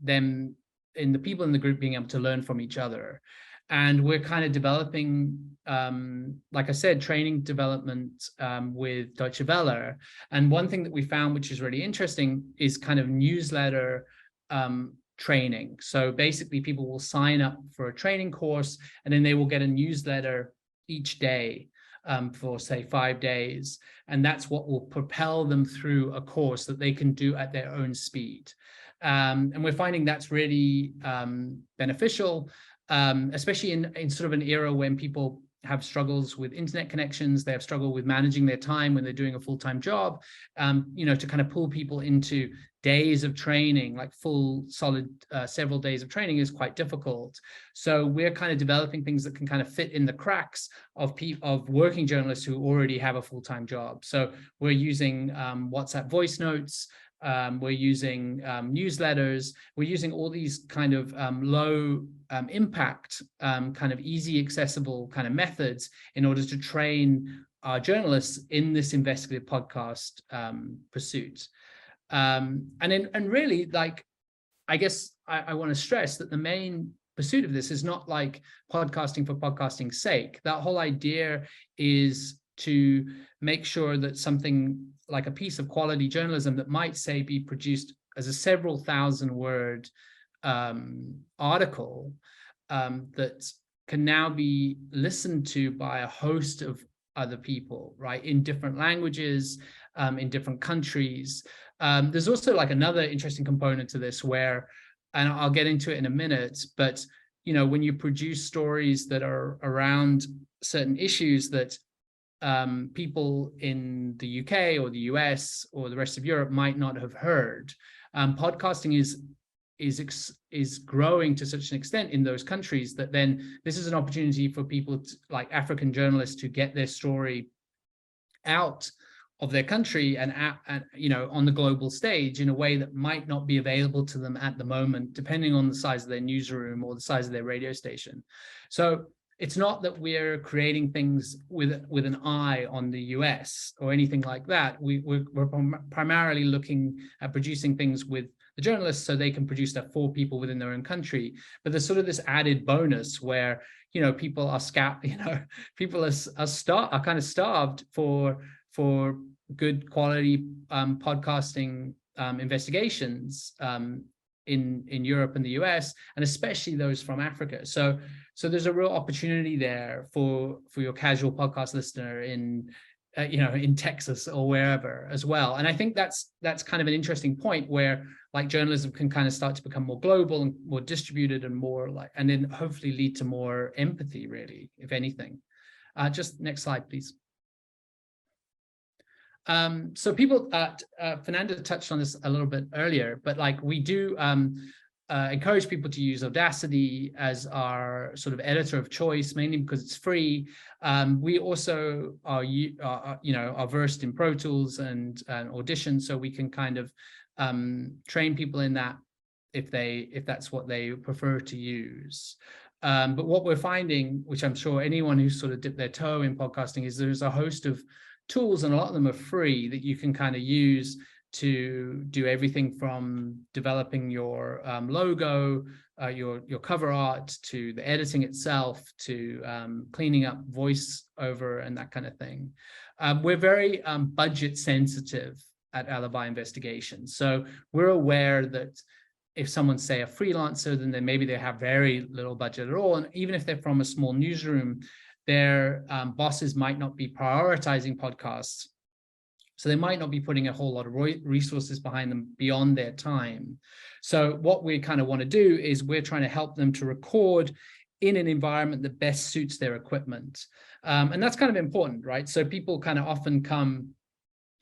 them, in the people in the group being able to learn from each other. And we're kind of developing, like I said, training development with Deutsche Welle. And one thing that we found, which is really interesting, is kind of newsletter training. So basically people will sign up for a training course and then they will get a newsletter each day for say 5 days. And that's what will propel them through a course that they can do at their own speed. And we're finding that's really beneficial. Especially in sort of an era when people have struggles with internet connections, they have struggled with managing their time when they're doing a full-time job, you know, to kind of pull people into days of training, like full, solid, several days of training is quite difficult. So we're kind of developing things that can kind of fit in the cracks of working journalists who already have a full-time job. So we're using WhatsApp voice notes, we're using newsletters, we're using all these kind of low impact, kind of easy accessible kind of methods in order to train our journalists in this investigative podcast pursuit. And really, like, I guess I want to stress that the main pursuit of this is not like podcasting for podcasting's sake. That whole idea is to make sure that something like a piece of quality journalism that might, say, be produced as a several thousand word article that can now be listened to by a host of other people, right, in different languages, in different countries. There's also like another interesting component to this where, and I'll get into it in a minute, but, you know, when you produce stories that are around certain issues that people in the UK or the US or the rest of Europe might not have heard. Podcasting is growing to such an extent in those countries that then this is an opportunity for people like African journalists to get their story out of their country and you know, on the global stage in a way that might not be available to them at the moment, depending on the size of their newsroom or the size of their radio station. So it's not that we're creating things with an eye on the US or anything like that. We're primarily looking at producing things with the journalists so they can produce that for people within their own country. But there's sort of this added bonus where, you know, people are people are kind of starved for good quality podcasting investigations in Europe and the US, and especially those from Africa. So there's a real opportunity there for your casual podcast listener in, you know, in Texas or wherever as well. And I think that's kind of an interesting point where like journalism can kind of start to become more global and more distributed and more like, and then hopefully lead to more empathy, really, if anything. Just next slide, please. So people, Fernanda touched on this a little bit earlier, but like we do encourage people to use Audacity as our sort of editor of choice, mainly because it's free. We also are you know, are versed in Pro Tools and Audition, so we can kind of train people in that if that's what they prefer to use. But what we're finding, which I'm sure anyone who's sort of dipped their toe in podcasting, is there's a host of tools, and a lot of them are free, that you can kind of use to do everything from developing your logo, your cover art, to the editing itself, to cleaning up voiceover and that kind of thing. We're very budget sensitive at Alibi Investigations. So we're aware that if someone's, say, a freelancer, then maybe they have very little budget at all. And even if they're from a small newsroom, their bosses might not be prioritizing podcasts. So they might not be putting a whole lot of resources behind them beyond their time. So what we kind of want to do is we're trying to help them to record in an environment that best suits their equipment. And that's kind of important, right? So people kind of often come,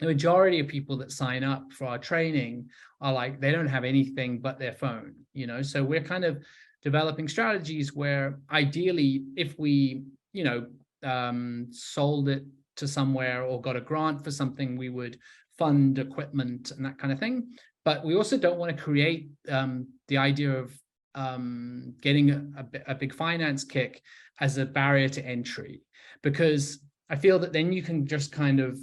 the majority of people that sign up for our training are like, they don't have anything but their phone, you know? So we're kind of developing strategies where ideally, if we, you know, sold it to somewhere or got a grant for something, we would fund equipment and that kind of thing. But we also don't want to create the idea of getting a big finance kick as a barrier to entry, because I feel that then you can just kind of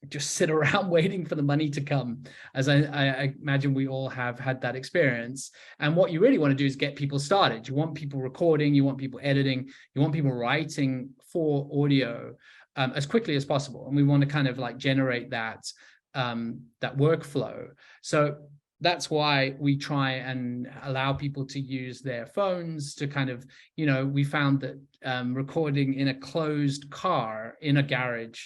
just sit around waiting for the money to come, as I imagine we all have had that experience. And what you really want to do is get people started. You want people recording, you want people editing, you want people writing for audio as quickly as possible. And we want to kind of like generate that that workflow. So that's why we try and allow people to use their phones to kind of, you know, we found that recording in a closed car in a garage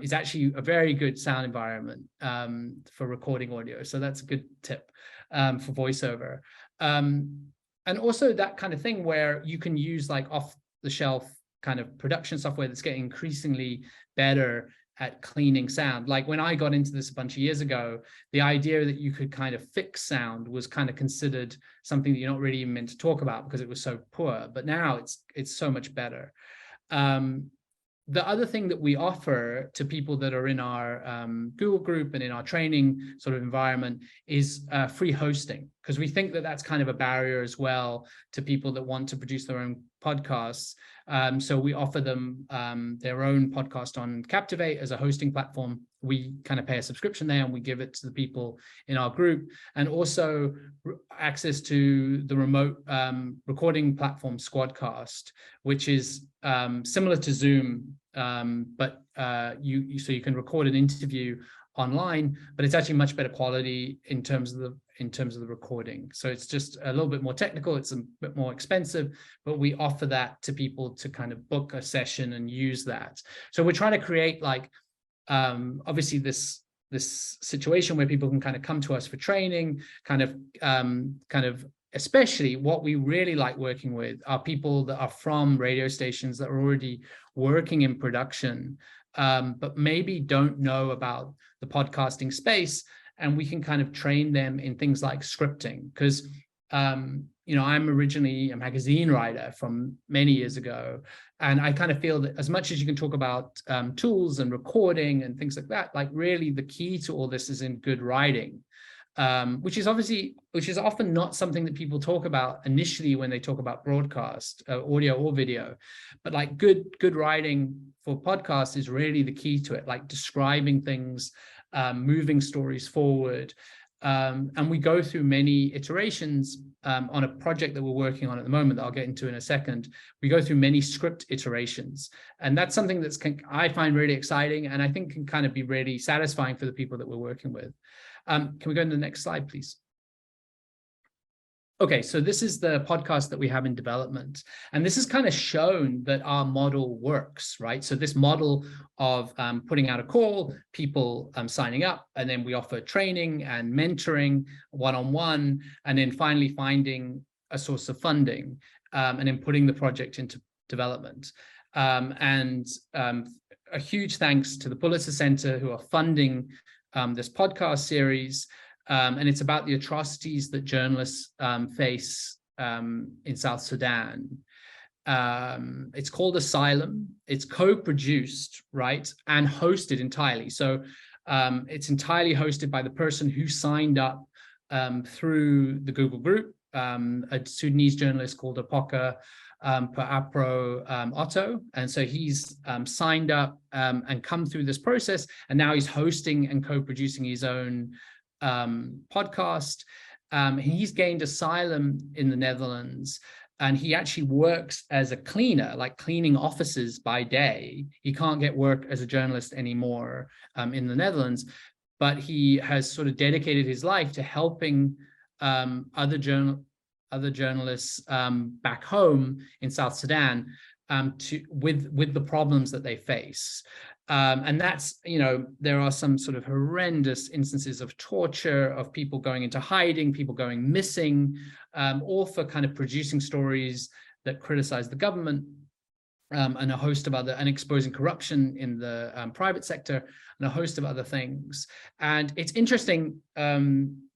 is actually a very good sound environment for recording audio. So that's a good tip for voiceover. And also that kind of thing where you can use like off-the-shelf kind of production software that's getting increasingly better at cleaning sound. Like when I got into this a bunch of years ago, the idea that you could kind of fix sound was kind of considered something that you're not really even meant to talk about because it was so poor. But now it's so much better. The other thing that we offer to people that are in our Google group and in our training sort of environment is free hosting, because we think that that's kind of a barrier as well to people that want to produce their own podcasts. So we offer them their own podcast on Captivate as a hosting platform. We kind of pay a subscription there and we give it to the people in our group, and also access to the remote recording platform Squadcast, which is similar to Zoom, but so you can record an interview online, but it's actually much better quality in terms of the recording. So it's just a little bit more technical, it's a bit more expensive, but we offer that to people to kind of book a session and use that. So we're trying to create like obviously this situation where people can kind of come to us for training, kind of especially what we really like working with are people that are from radio stations that are already working in production, but maybe don't know about the podcasting space, and we can kind of train them in things like scripting. Because you know, I'm originally a magazine writer from many years ago, and I kind of feel that as much as you can talk about tools and recording and things like that, like really the key to all this is in good writing. Which is often not something that people talk about initially when they talk about broadcast, audio or video, but like good writing for podcasts is really the key to it, like describing things, moving stories forward. And we go through many iterations on a project that we're working on at the moment that I'll get into in a second. We go through many script iterations, and that's something I find really exciting, and I think can kind of be really satisfying for the people that we're working with. Can we go to the next slide, please? Okay, so this is the podcast that we have in development, and this has kind of shown that our model works, right? So this model of putting out a call, people signing up, and then we offer training and mentoring one-on-one, and then finally finding a source of funding, and then putting the project into development. And a huge thanks to the Pulitzer Center, who are funding this podcast series, and it's about the atrocities that journalists face in South Sudan. It's called Asylum. It's co-produced, right, and hosted entirely. So it's entirely hosted by the person who signed up through the Google group, a Sudanese journalist called Apoka Apro Otto, and so he's signed up and come through this process, and now he's hosting and co-producing his own podcast. he's gained asylum in the Netherlands, and he actually works as a cleaner, like cleaning offices by day. He can't get work as a journalist anymore in the Netherlands, but he has sort of dedicated his life to helping other journalists back home in South Sudan with the problems that they face. And that's, there are some sort of horrendous instances of torture, of people going into hiding, people going missing, all for kind of producing stories that criticize the government, and a host of other, and exposing corruption in the private sector, and a host of other things. And it's interesting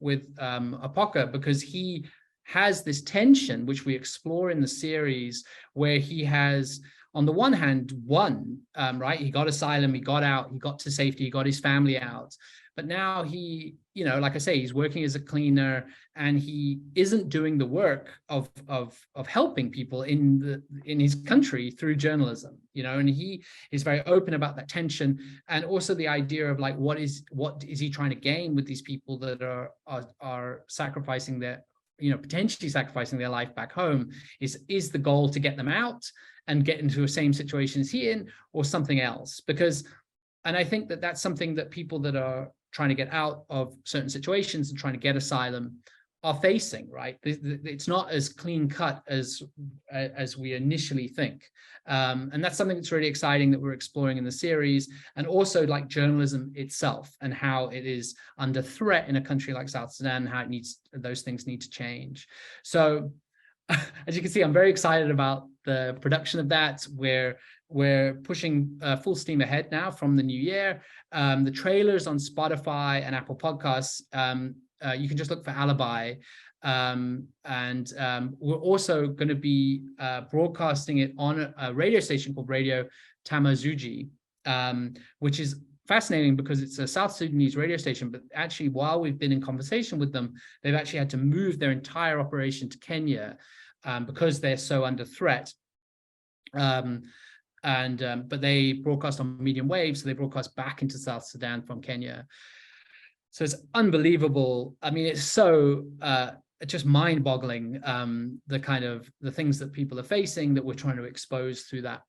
with Apoka, because he has this tension, which we explore in the series, where he has, on the one hand, won, right? He got asylum, he got out, he got to safety, he got his family out. But now he, like I say, he's working as a cleaner, and he isn't doing the work of helping people in his country through journalism, and he is very open about that tension, and also the idea of like, what is he trying to gain with these people that are sacrificing their, potentially sacrificing their life back home? Is the goal to get them out and get into the same situation as he in, or something else? And I think that that's something that people that are trying to get out of certain situations and trying to get asylum are facing, right? It's not as clean cut as we initially think. And that's something that's really exciting that we're exploring in the series, and also like journalism itself and how it is under threat in a country like South Sudan, how those things need to change. So as you can see, I'm very excited about the production of that. We're pushing full steam ahead now from the new year. The trailers on Spotify and Apple Podcasts, you can just look for Alibi. And we're also going to be broadcasting it on a radio station called Radio Tamazuji, which is fascinating because it's a South Sudanese radio station, but actually while we've been in conversation with them, they've actually had to move their entire operation to Kenya because they're so under threat. But they broadcast on medium wave, so they broadcast back into South Sudan from Kenya. So it's unbelievable. I mean, it's so just mind-boggling, the things that people are facing that we're trying to expose through that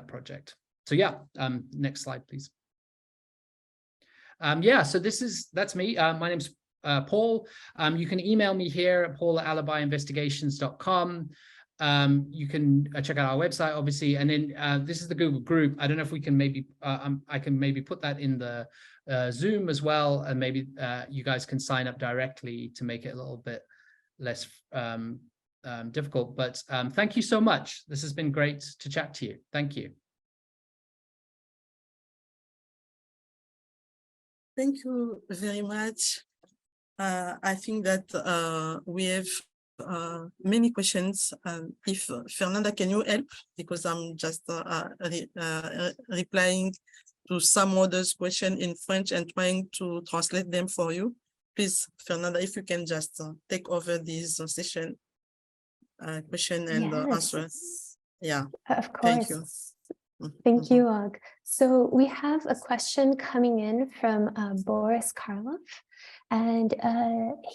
project. So yeah, next slide, please. So that's me. My name's Paul. You can email me here at paul@alibiinvestigations.com. You can check out our website, obviously, and then this is the Google group. I don't know if we can maybe I can maybe put that in the Zoom as well, and maybe you guys can sign up directly to make it a little bit less difficult. But thank you so much. This has been great to chat to you. Thank you. Thank you very much. I think that we have many questions. If Fernanda, can you help? Because I'm just replying to some others' question in French and trying to translate them for you. Please, Fernanda, if you can just take over this session, question and answer. Yeah, of course. Thank you. Thank you, Og. So we have a question coming in from Boris Karloff, and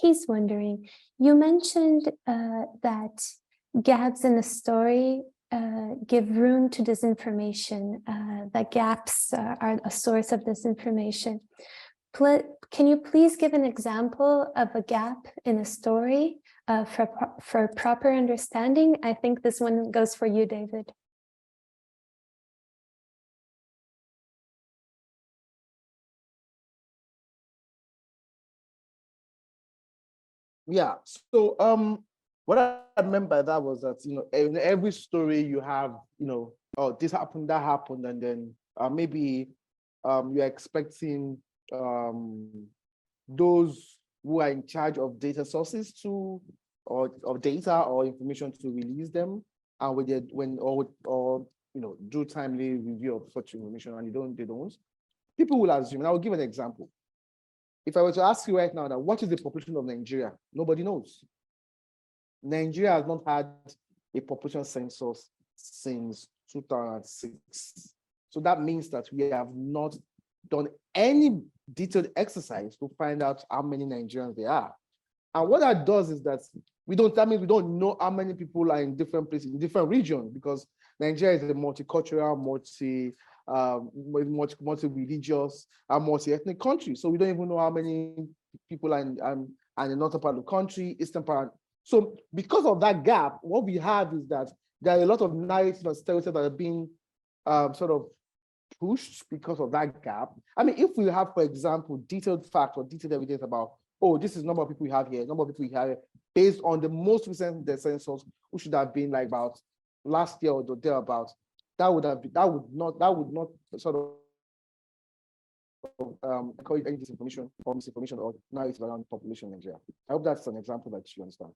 he's wondering, you mentioned that gaps in the story give room to disinformation, that gaps are a source of disinformation. Can you please give an example of a gap in a story for proper understanding? I think this one goes for you, David. Yeah. So what I meant by that was that, in every story you have, oh, this happened, that happened, and then maybe you're expecting those who are in charge of data sources or data or information to release them, and do timely review of such information, and they don't. People will assume, and I will give an example. If I were to ask you right now that what is the population of Nigeria, nobody knows. Nigeria has not had a population census since 2006. So that means that we have not done any detailed exercise to find out how many Nigerians there are. And what that does is that that means we don't know how many people are in different places, in different regions, because Nigeria is a multicultural, multi-religious, and multi-ethnic country. So we don't even know how many people are in the northern part of the country, eastern part. So because of that gap, what we have is that there are a lot of narratives and stereotypes that are being sort of pushed because of that gap. I mean, if we have, for example, detailed facts or detailed evidence about, oh, this is the number of people we have here, number of people we have here, based on the most recent census, which should have been like about last year or thereabouts, that would not sort of encourage any disinformation or misinformation or narrative around the population in Nigeria. I hope that's an example that you understand.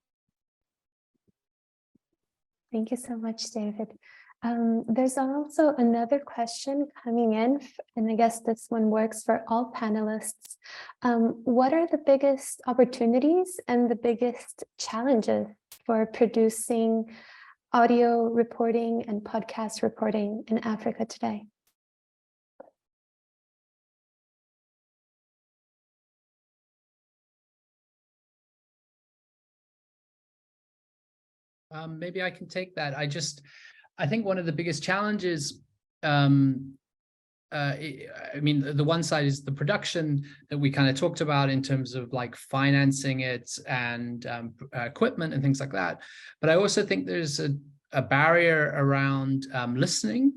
Thank you so much, David. There's also another question coming in, and I guess this one works for all panelists. What are the biggest opportunities and the biggest challenges for producing audio reporting and podcast reporting in Africa today? Maybe I can take that. I think one of the biggest challenges, I mean, the one side is the production that we kind of talked about in terms of like financing it and equipment and things like that. But I also think there's a barrier around listening,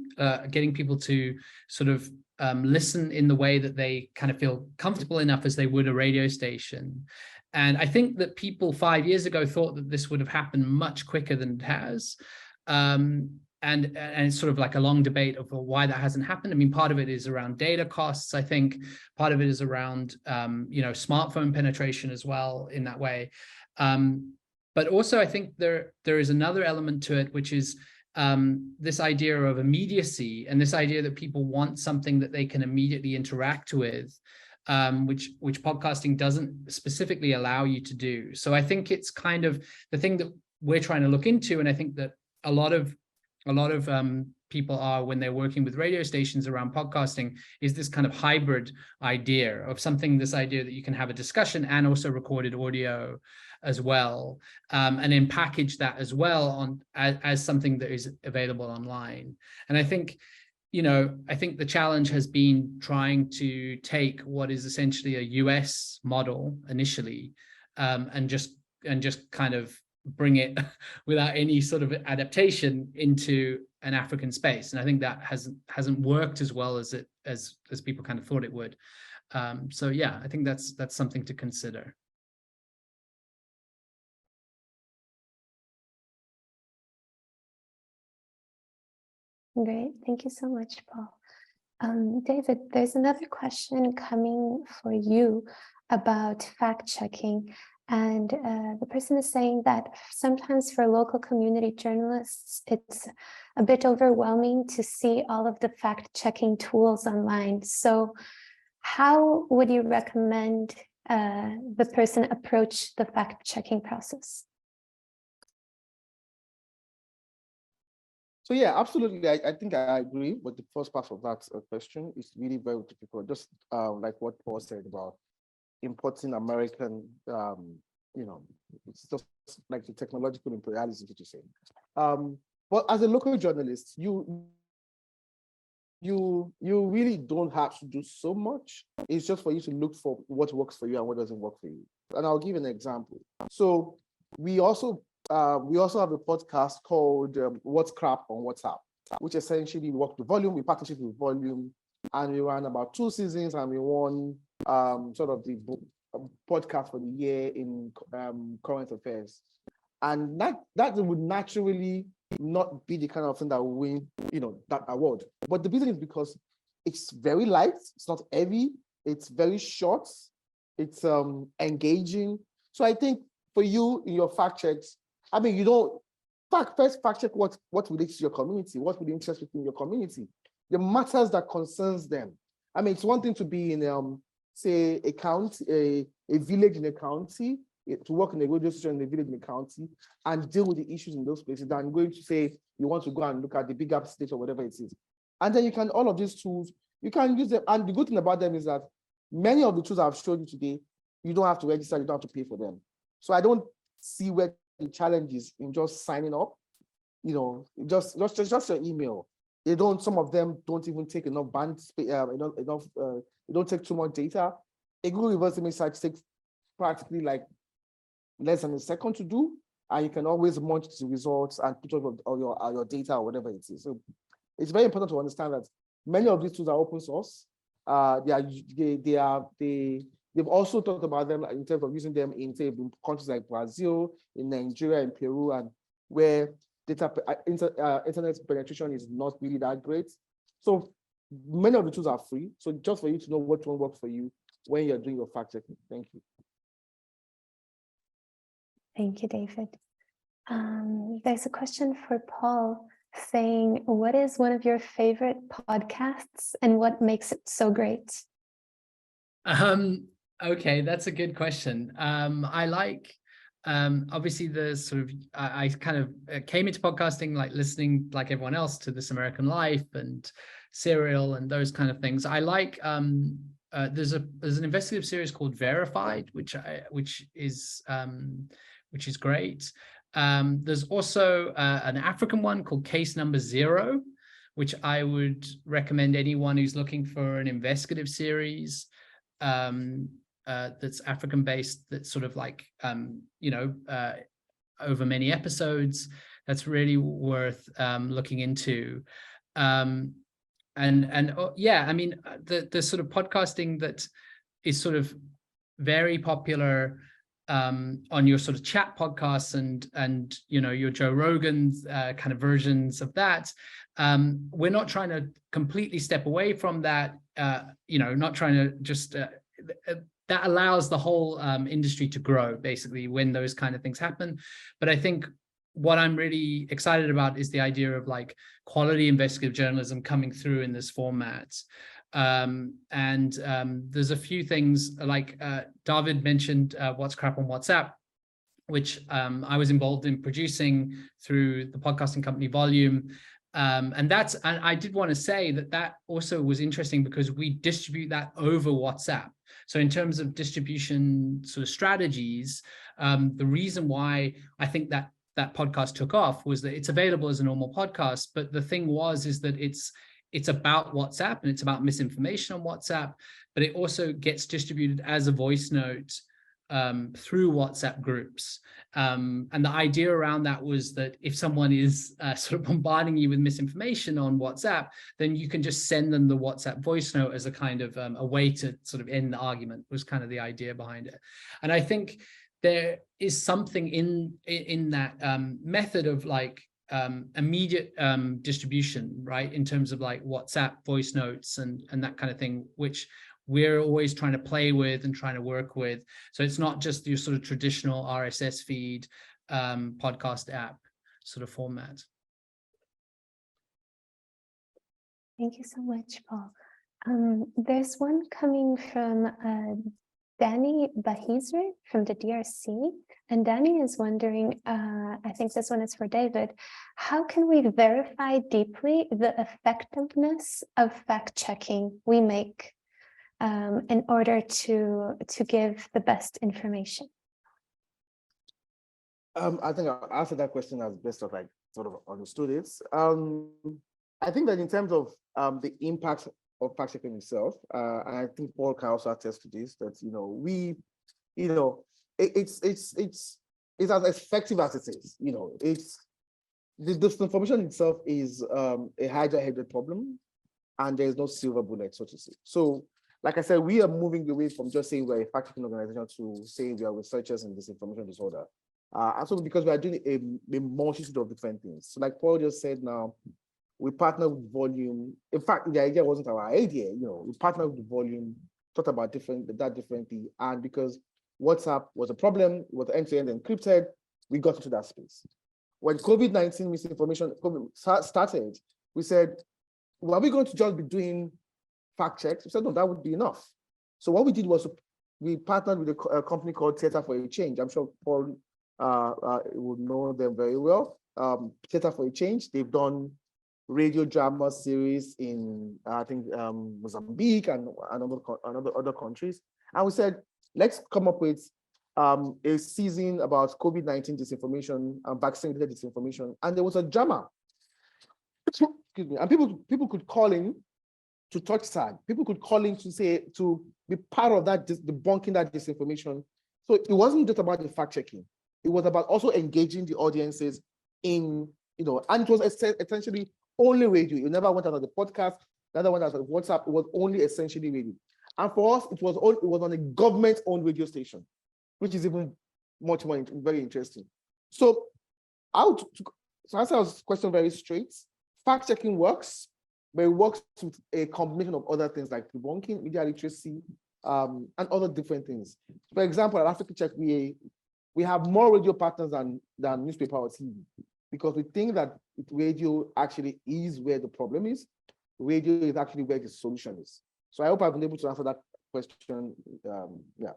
getting people to sort of listen in the way that they kind of feel comfortable enough as they would a radio station. And I think that people 5 years ago thought that this would have happened much quicker than it has. And it's sort of like a long debate of why that hasn't happened. I mean, part of it is around data costs. I think part of it is around, smartphone penetration as well in that way. But also I think there is another element to it, which is this idea of immediacy and this idea that people want something that they can immediately interact with. Which podcasting doesn't specifically allow you to do. So I think it's kind of the thing that we're trying to look into, and I think that a lot of people are, when they're working with radio stations around podcasting, is this kind of hybrid idea of this idea that you can have a discussion and also recorded audio as well, and then package that as well as something that is available online. And I think the challenge has been trying to take what is essentially a US model initially, and just kind of bring it without any sort of adaptation into an African space. And I think that hasn't worked as well as people kind of thought it would. So yeah, I think that's something to consider. Great, thank you so much, Paul. David, there's another question coming for you about fact-checking. And the person is saying that sometimes for local community journalists, it's a bit overwhelming to see all of the fact-checking tools online. So how would you recommend the person approach the fact-checking process? So yeah, absolutely. I think I agree with the first part of that question. It's really very difficult, just like what Paul said about importing American, it's just like the technological imperialism, to say. But as a local journalist, you really don't have to do so much. It's just for you to look for what works for you and what doesn't work for you. And I'll give an example. So we also have a podcast called What's Crap on WhatsApp, which essentially we work with Volume, we partnership with Volume, and we ran about 2 seasons, and we won sort of the podcast for the year in current affairs. And that would naturally not be the kind of thing that will win, that award. But the reason is because it's very light, it's not heavy, it's very short, it's engaging. So I think for you in your fact checks, I mean, first fact check what relates to your community, what would interest within your community, the matters that concerns them. I mean, it's one thing to be in, say, a county, a village in a county, to work in a radio station in a village in a county and deal with the issues in those places than going to say you want to go and look at the big up state or whatever it is. And then all of these tools, you can use them. And the good thing about them is that many of the tools I've showed you today, you don't have to register, you don't have to pay for them. So I don't see where the challenge is in just signing up, just your email. Some of them don't even take enough they don't take too much data. A Google reverse image search takes practically like less than a second to do, and you can always munch the results and put all your data or whatever it is. So it's very important to understand that many of these tools are open source. They've also talked about them in terms of using them in countries like Brazil, in Nigeria, in Peru, and where internet penetration is not really that great. So many of the tools are free. So just for you to know what one works for you when you're doing your fact checking. Thank you. Thank you, David. There's a question for Paul saying, what is one of your favorite podcasts and what makes it so great? Okay, that's a good question. I like, obviously the sort of, I kind of came into podcasting like listening like everyone else to This American Life and Serial and those kind of things. I like, there's an investigative series called Verified, which is great. There's also an African one called Case Number Zero, which I would recommend anyone who's looking for an investigative series that's African based, that's sort of like over many episodes. That's really worth looking into. Yeah, I mean, the sort of podcasting that is sort of very popular on your sort of chat podcasts and your Joe Rogan's kind of versions of that. We're not trying to completely step away from that, not trying to just that allows the whole industry to grow basically when those kind of things happen. But I think what I'm really excited about is the idea of like quality investigative journalism coming through in this format. There's a few things like David mentioned What's Crap on WhatsApp, which I was involved in producing through the podcasting company Volume. And I did want to say that also was interesting because we distribute that over WhatsApp. So in terms of distribution sort of strategies, the reason why I think that podcast took off was that it's available as a normal podcast. But the thing is that it's about WhatsApp and it's about misinformation on WhatsApp, but it also gets distributed as a voice note through WhatsApp groups. And the idea around that was that if someone is sort of bombarding you with misinformation on WhatsApp, then you can just send them the WhatsApp voice note as a kind of a way to sort of end the argument, was kind of the idea behind it. And I think there is something in that method of like immediate distribution, right, in terms of like WhatsApp voice notes and that kind of thing, which we're always trying to play with and trying to work with. So it's not just your sort of traditional RSS feed podcast app sort of format. Thank you so much, Paul. There's one coming from Danny Bahizre from the DRC. And Danny is wondering, I think this one is for David, how can we verify deeply the effectiveness of fact-checking we make in order to give the best information? I think I'll answer that question as best as I sort of understood it. I think that in terms of the impact of fact checking itself, and I think Paul can also attest to this, that it's as effective as it is. It's the disinformation itself is a hydra-headed problem, and there is no silver bullet, so to say. So, like I said, we are moving away from just saying we're a fact-checking organization to saying we are researchers in disinformation disorder. Also because we are doing a multitude of different things. So like Paul just said now, we partnered with Volume. In fact, the idea wasn't our idea. We partnered with Volume, thought about that differently. And because WhatsApp was a problem, it was end-to-end encrypted, we got into that space. When COVID-19 misinformation started, we said, well, are we going to just be doing fact checks? We said, no, that would be enough. So what we did was we partnered with a company called Theatre for a Change. I'm sure Paul would know them very well. Theatre for a Change, they've done radio drama series in, I think, Mozambique and other countries. And we said, let's come up with a season about COVID-19 disinformation and vaccine-related disinformation, and there was a drama. Excuse me. And people could call in to touch side. People could call in to be part of that, debunking that disinformation. So it wasn't just about the fact checking. It was about also engaging the audiences in, and it was essentially only radio. You never went out on the podcast. Another one that was WhatsApp. It was only essentially radio. And for us, it was on a government-owned radio station, which is even much more very interesting. So to answer this question very straight, fact checking works, but it works with a combination of other things like debunking, media literacy, and other different things. For example, at Africa Check, we have more radio partners than newspaper or TV, because we think that radio actually is where the problem is. Radio is actually where the solution is. So I hope I've been able to answer that question. Yeah.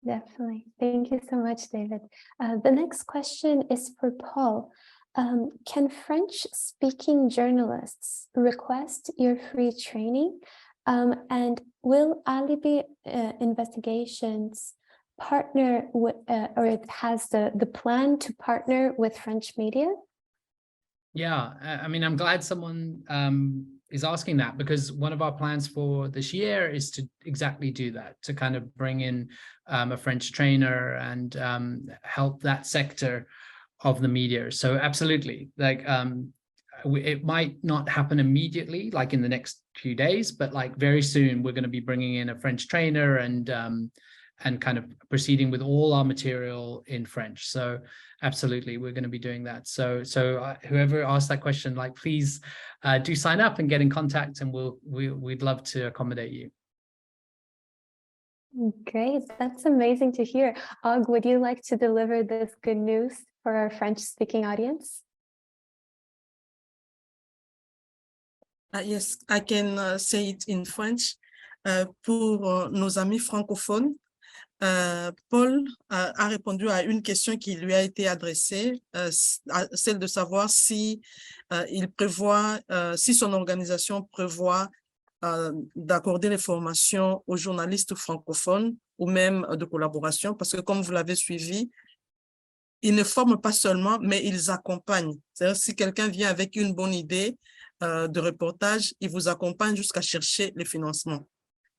Definitely. Thank you so much, David. The next question is for Paul. Can French-speaking journalists request your free training? And will Alibi Investigations partner with, or it has the plan to partner with French media? Yeah, I mean, I'm glad someone is asking that, because one of our plans for this year is to exactly do that, to kind of bring in a French trainer and help that sector of the media. So absolutely, like it might not happen immediately, like in the next few days, but like very soon we're going to be bringing in a French trainer and kind of proceeding with all our material in French. So absolutely, we're going to be doing that. So whoever asked that question, like, please do sign up and get in contact, and we'd love to accommodate you. Great, that's amazing to hear. Og, would you like to deliver this good news for our French-speaking audience? Yes, I can say it in French. Pour nos amis francophones, Paul a répondu à une question qui lui a été adressée, celle de savoir si il prévoit, si son organisation prévoit d'accorder les formations aux journalistes francophones ou même de collaboration, parce que comme vous l'avez suivi, ils ne forment pas seulement, mais ils accompagnent. C'est-à-dire si quelqu'un vient avec une bonne idée de reportage, il vous accompagne jusqu'à chercher les financements.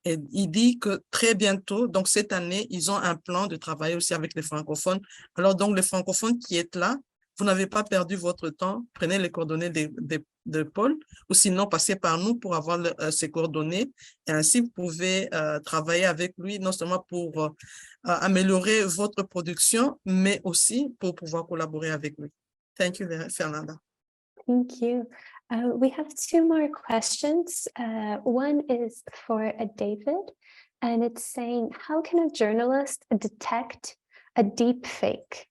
Et il dit que très bientôt, donc cette année, ils ont un plan de travailler aussi avec les francophones. Alors donc les francophones qui êtes là, vous n'avez pas perdu votre temps, prenez les coordonnées de Paul, ou sinon passez par nous pour avoir ses coordonnées. Et ainsi, vous pouvez travailler avec lui, non seulement pour améliorer votre production, mais aussi pour pouvoir collaborer avec lui. Thank you, Fernanda. Thank you. We have two more questions. One is for David, and it's saying, how can a journalist detect a deep fake?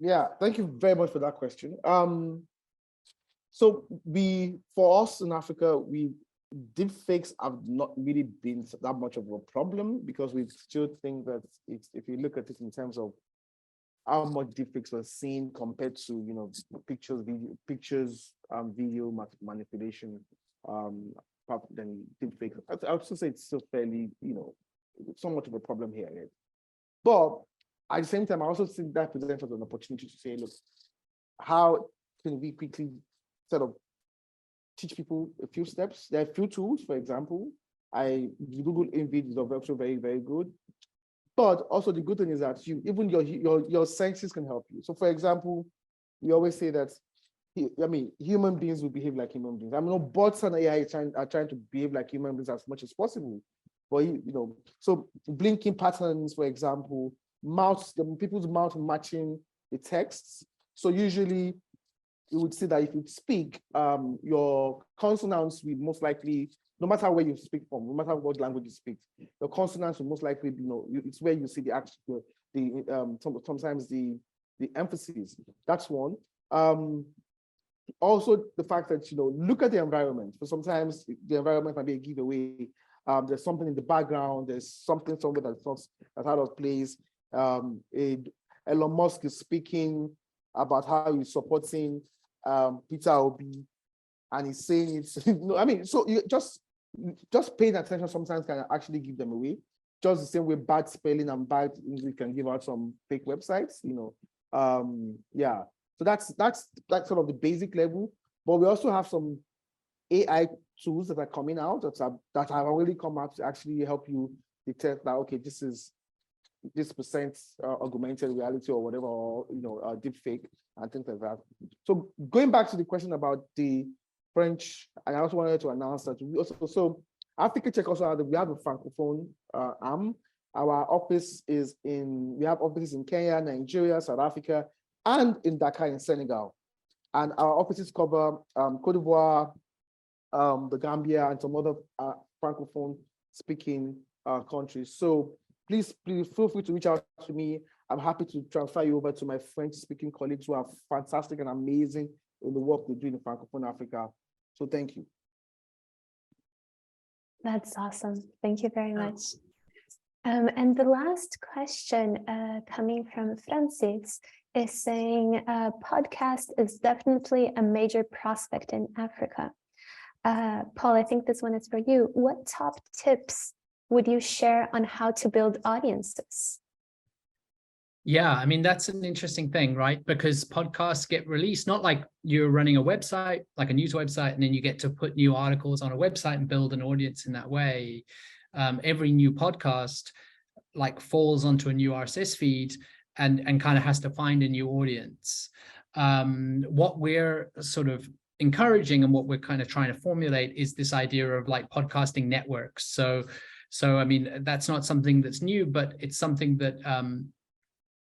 Yeah, thank you very much for that question. So for us in Africa, deepfakes have not really been that much of a problem, because we still think that if you look at it in terms of how much deepfakes were seen compared to video manipulation, then deepfakes, I would say it's still fairly somewhat of a problem here. Right? But at the same time, I also think that presents us an opportunity to say, look, how can we quickly sort of teach people a few steps? There are a few tools, for example. Google Invid is also very, very good. But also the good thing is that even your senses can help you. So for example, we always say that, human beings will behave like human beings. Bots and AI are trying to behave like human beings as much as possible. But so blinking patterns, for example, people's mouth matching the texts. So usually you would see that if you speak, your consonants will most likely, no matter where you speak from, no matter what language you speak, the consonants will most likely, it's where you see the actual, sometimes the emphasis. That's one. Also, the fact that look at the environment. So sometimes the environment might be a giveaway. There's something in the background. There's something somewhere that's out of place. Elon Musk is speaking about how he's supporting Peter Obi, and he's saying it's, I mean, so you just paying attention sometimes can actually give them away. Just the same way bad spelling and bad English can give out some fake websites, yeah. So that's sort of the basic level. But we also have some AI tools that are coming out that have already come out to actually help you detect that, okay, this percent augmented reality or whatever, or deep fake and things like that. So going back to the question about the French, and I also wanted to announce that we also, so Africa Check also we have a Francophone arm. Our office is we have offices in Kenya, Nigeria, South Africa, and in Dakar in Senegal. And our offices cover Cote d'Ivoire, the Gambia, and some other Francophone speaking countries. So please feel free to reach out to me. I'm happy to transfer you over to my French speaking colleagues who are fantastic and amazing in the work they do in Francophone Africa. So thank you. That's awesome. Thank you very much. And the last question coming from Francis is saying, podcast is definitely a major prospect in Africa. Paul, I think this one is for you. What top tips would you share on how to build audiences? Yeah, I mean, that's an interesting thing, right? Because podcasts get released, not like you're running a website, like a news website, and then you get to put new articles on a website and build an audience in that way. Every new podcast like falls onto a new RSS feed and kind of has to find a new audience. What we're sort of encouraging and what we're kind of trying to formulate is this idea of like podcasting networks. So I mean, that's not something that's new, but it's something that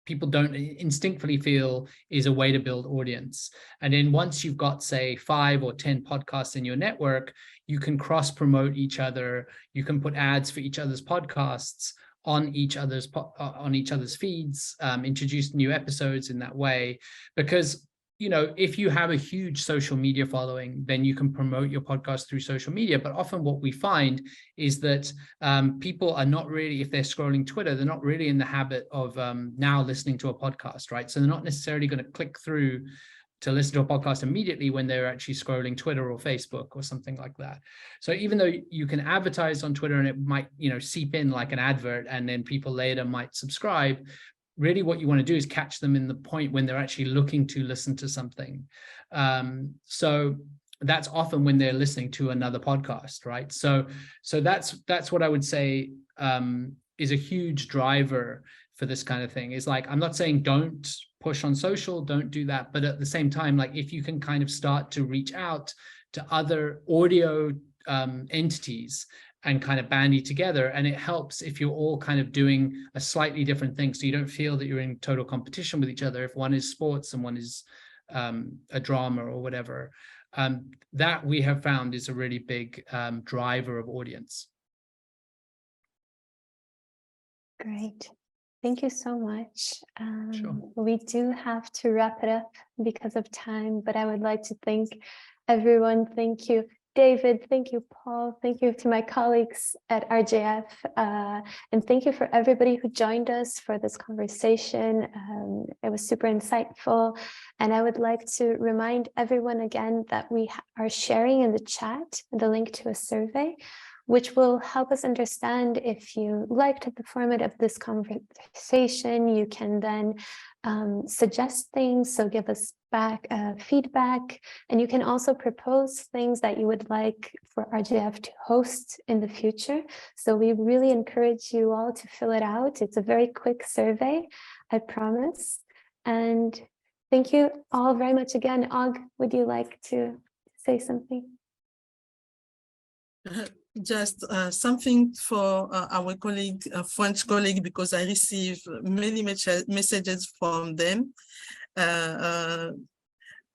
people don't instinctively feel is a way to build audience. And then once you've got, say, 5 or 10 podcasts in your network, you can cross-promote each other. You can put ads for each other's podcasts on each other's feeds, introduce new episodes in that way. Because, if you have a huge social media following, then you can promote your podcast through social media. But often what we find is that people are not really, if they're scrolling Twitter, they're not really in the habit of now listening to a podcast, right? So they're not necessarily going to click through to listen to a podcast immediately when they're actually scrolling Twitter or Facebook or something like that. So even though you can advertise on Twitter and it might, seep in like an advert and then people later might subscribe, really what you want to do is catch them in the point when they're actually looking to listen to something. So that's often when they're listening to another podcast, right? So that's what I would say is a huge driver for this kind of thing. Is like, I'm not saying don't push on social, don't do that, but at the same time, like if you can kind of start to reach out to other audio entities and kind of bandy together, and it helps if you're all kind of doing a slightly different thing, so you don't feel that you're in total competition with each other. If one is sports and one is a drama or whatever, that we have found is a really big driver of audience. Great. Thank you so much. Sure. We do have to wrap it up because of time, but I would like to thank everyone. Thank you, David. Thank you, Paul. Thank you to my colleagues at RJF. And thank you for everybody who joined us for this conversation. It was super insightful. And I would like to remind everyone again that we are sharing in the chat the link to a survey, which will help us understand if you liked the format of this conversation. You can then suggest things, so give us back feedback, and you can also propose things that you would like for RJF to host in the future. So we really encourage you all to fill it out. It's a very quick survey, I promise. And thank you all very much again. Og, would you like to say something? Just something for our colleague, French colleague, because I receive many messages from them.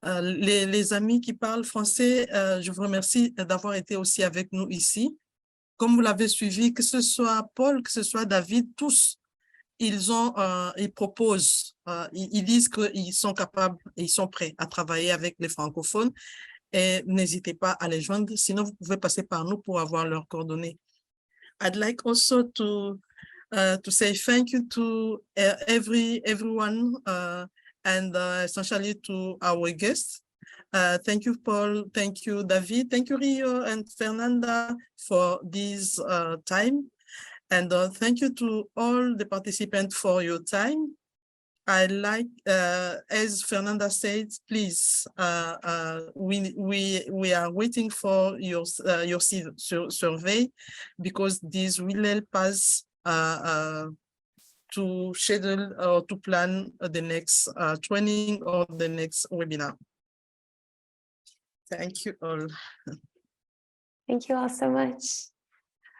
Les amis qui parlent français, je vous remercie d'avoir été aussi avec nous ici. Comme vous l'avez suivi, que ce soit Paul, que ce soit David, tous, ils proposent, ils disent qu'ils sont capables et ils sont prêts à travailler avec les francophones. Et n'hésitez pas à les joindre, sinon vous pouvez passer par nous pour avoir leurs coordonnées. I'd like also to to say thank you to everyone and essentially to our guests. Thank you, Paul. Thank you, David. Thank you, Rio and Fernanda, for this time. And thank you to all the participants for your time. I like, as Fernanda said, please, we are waiting for your survey, because this will help us to schedule or to plan the next training or the next webinar. Thank you all. Thank you all so much.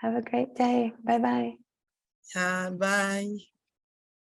Have a great day. Bye-bye. Bye.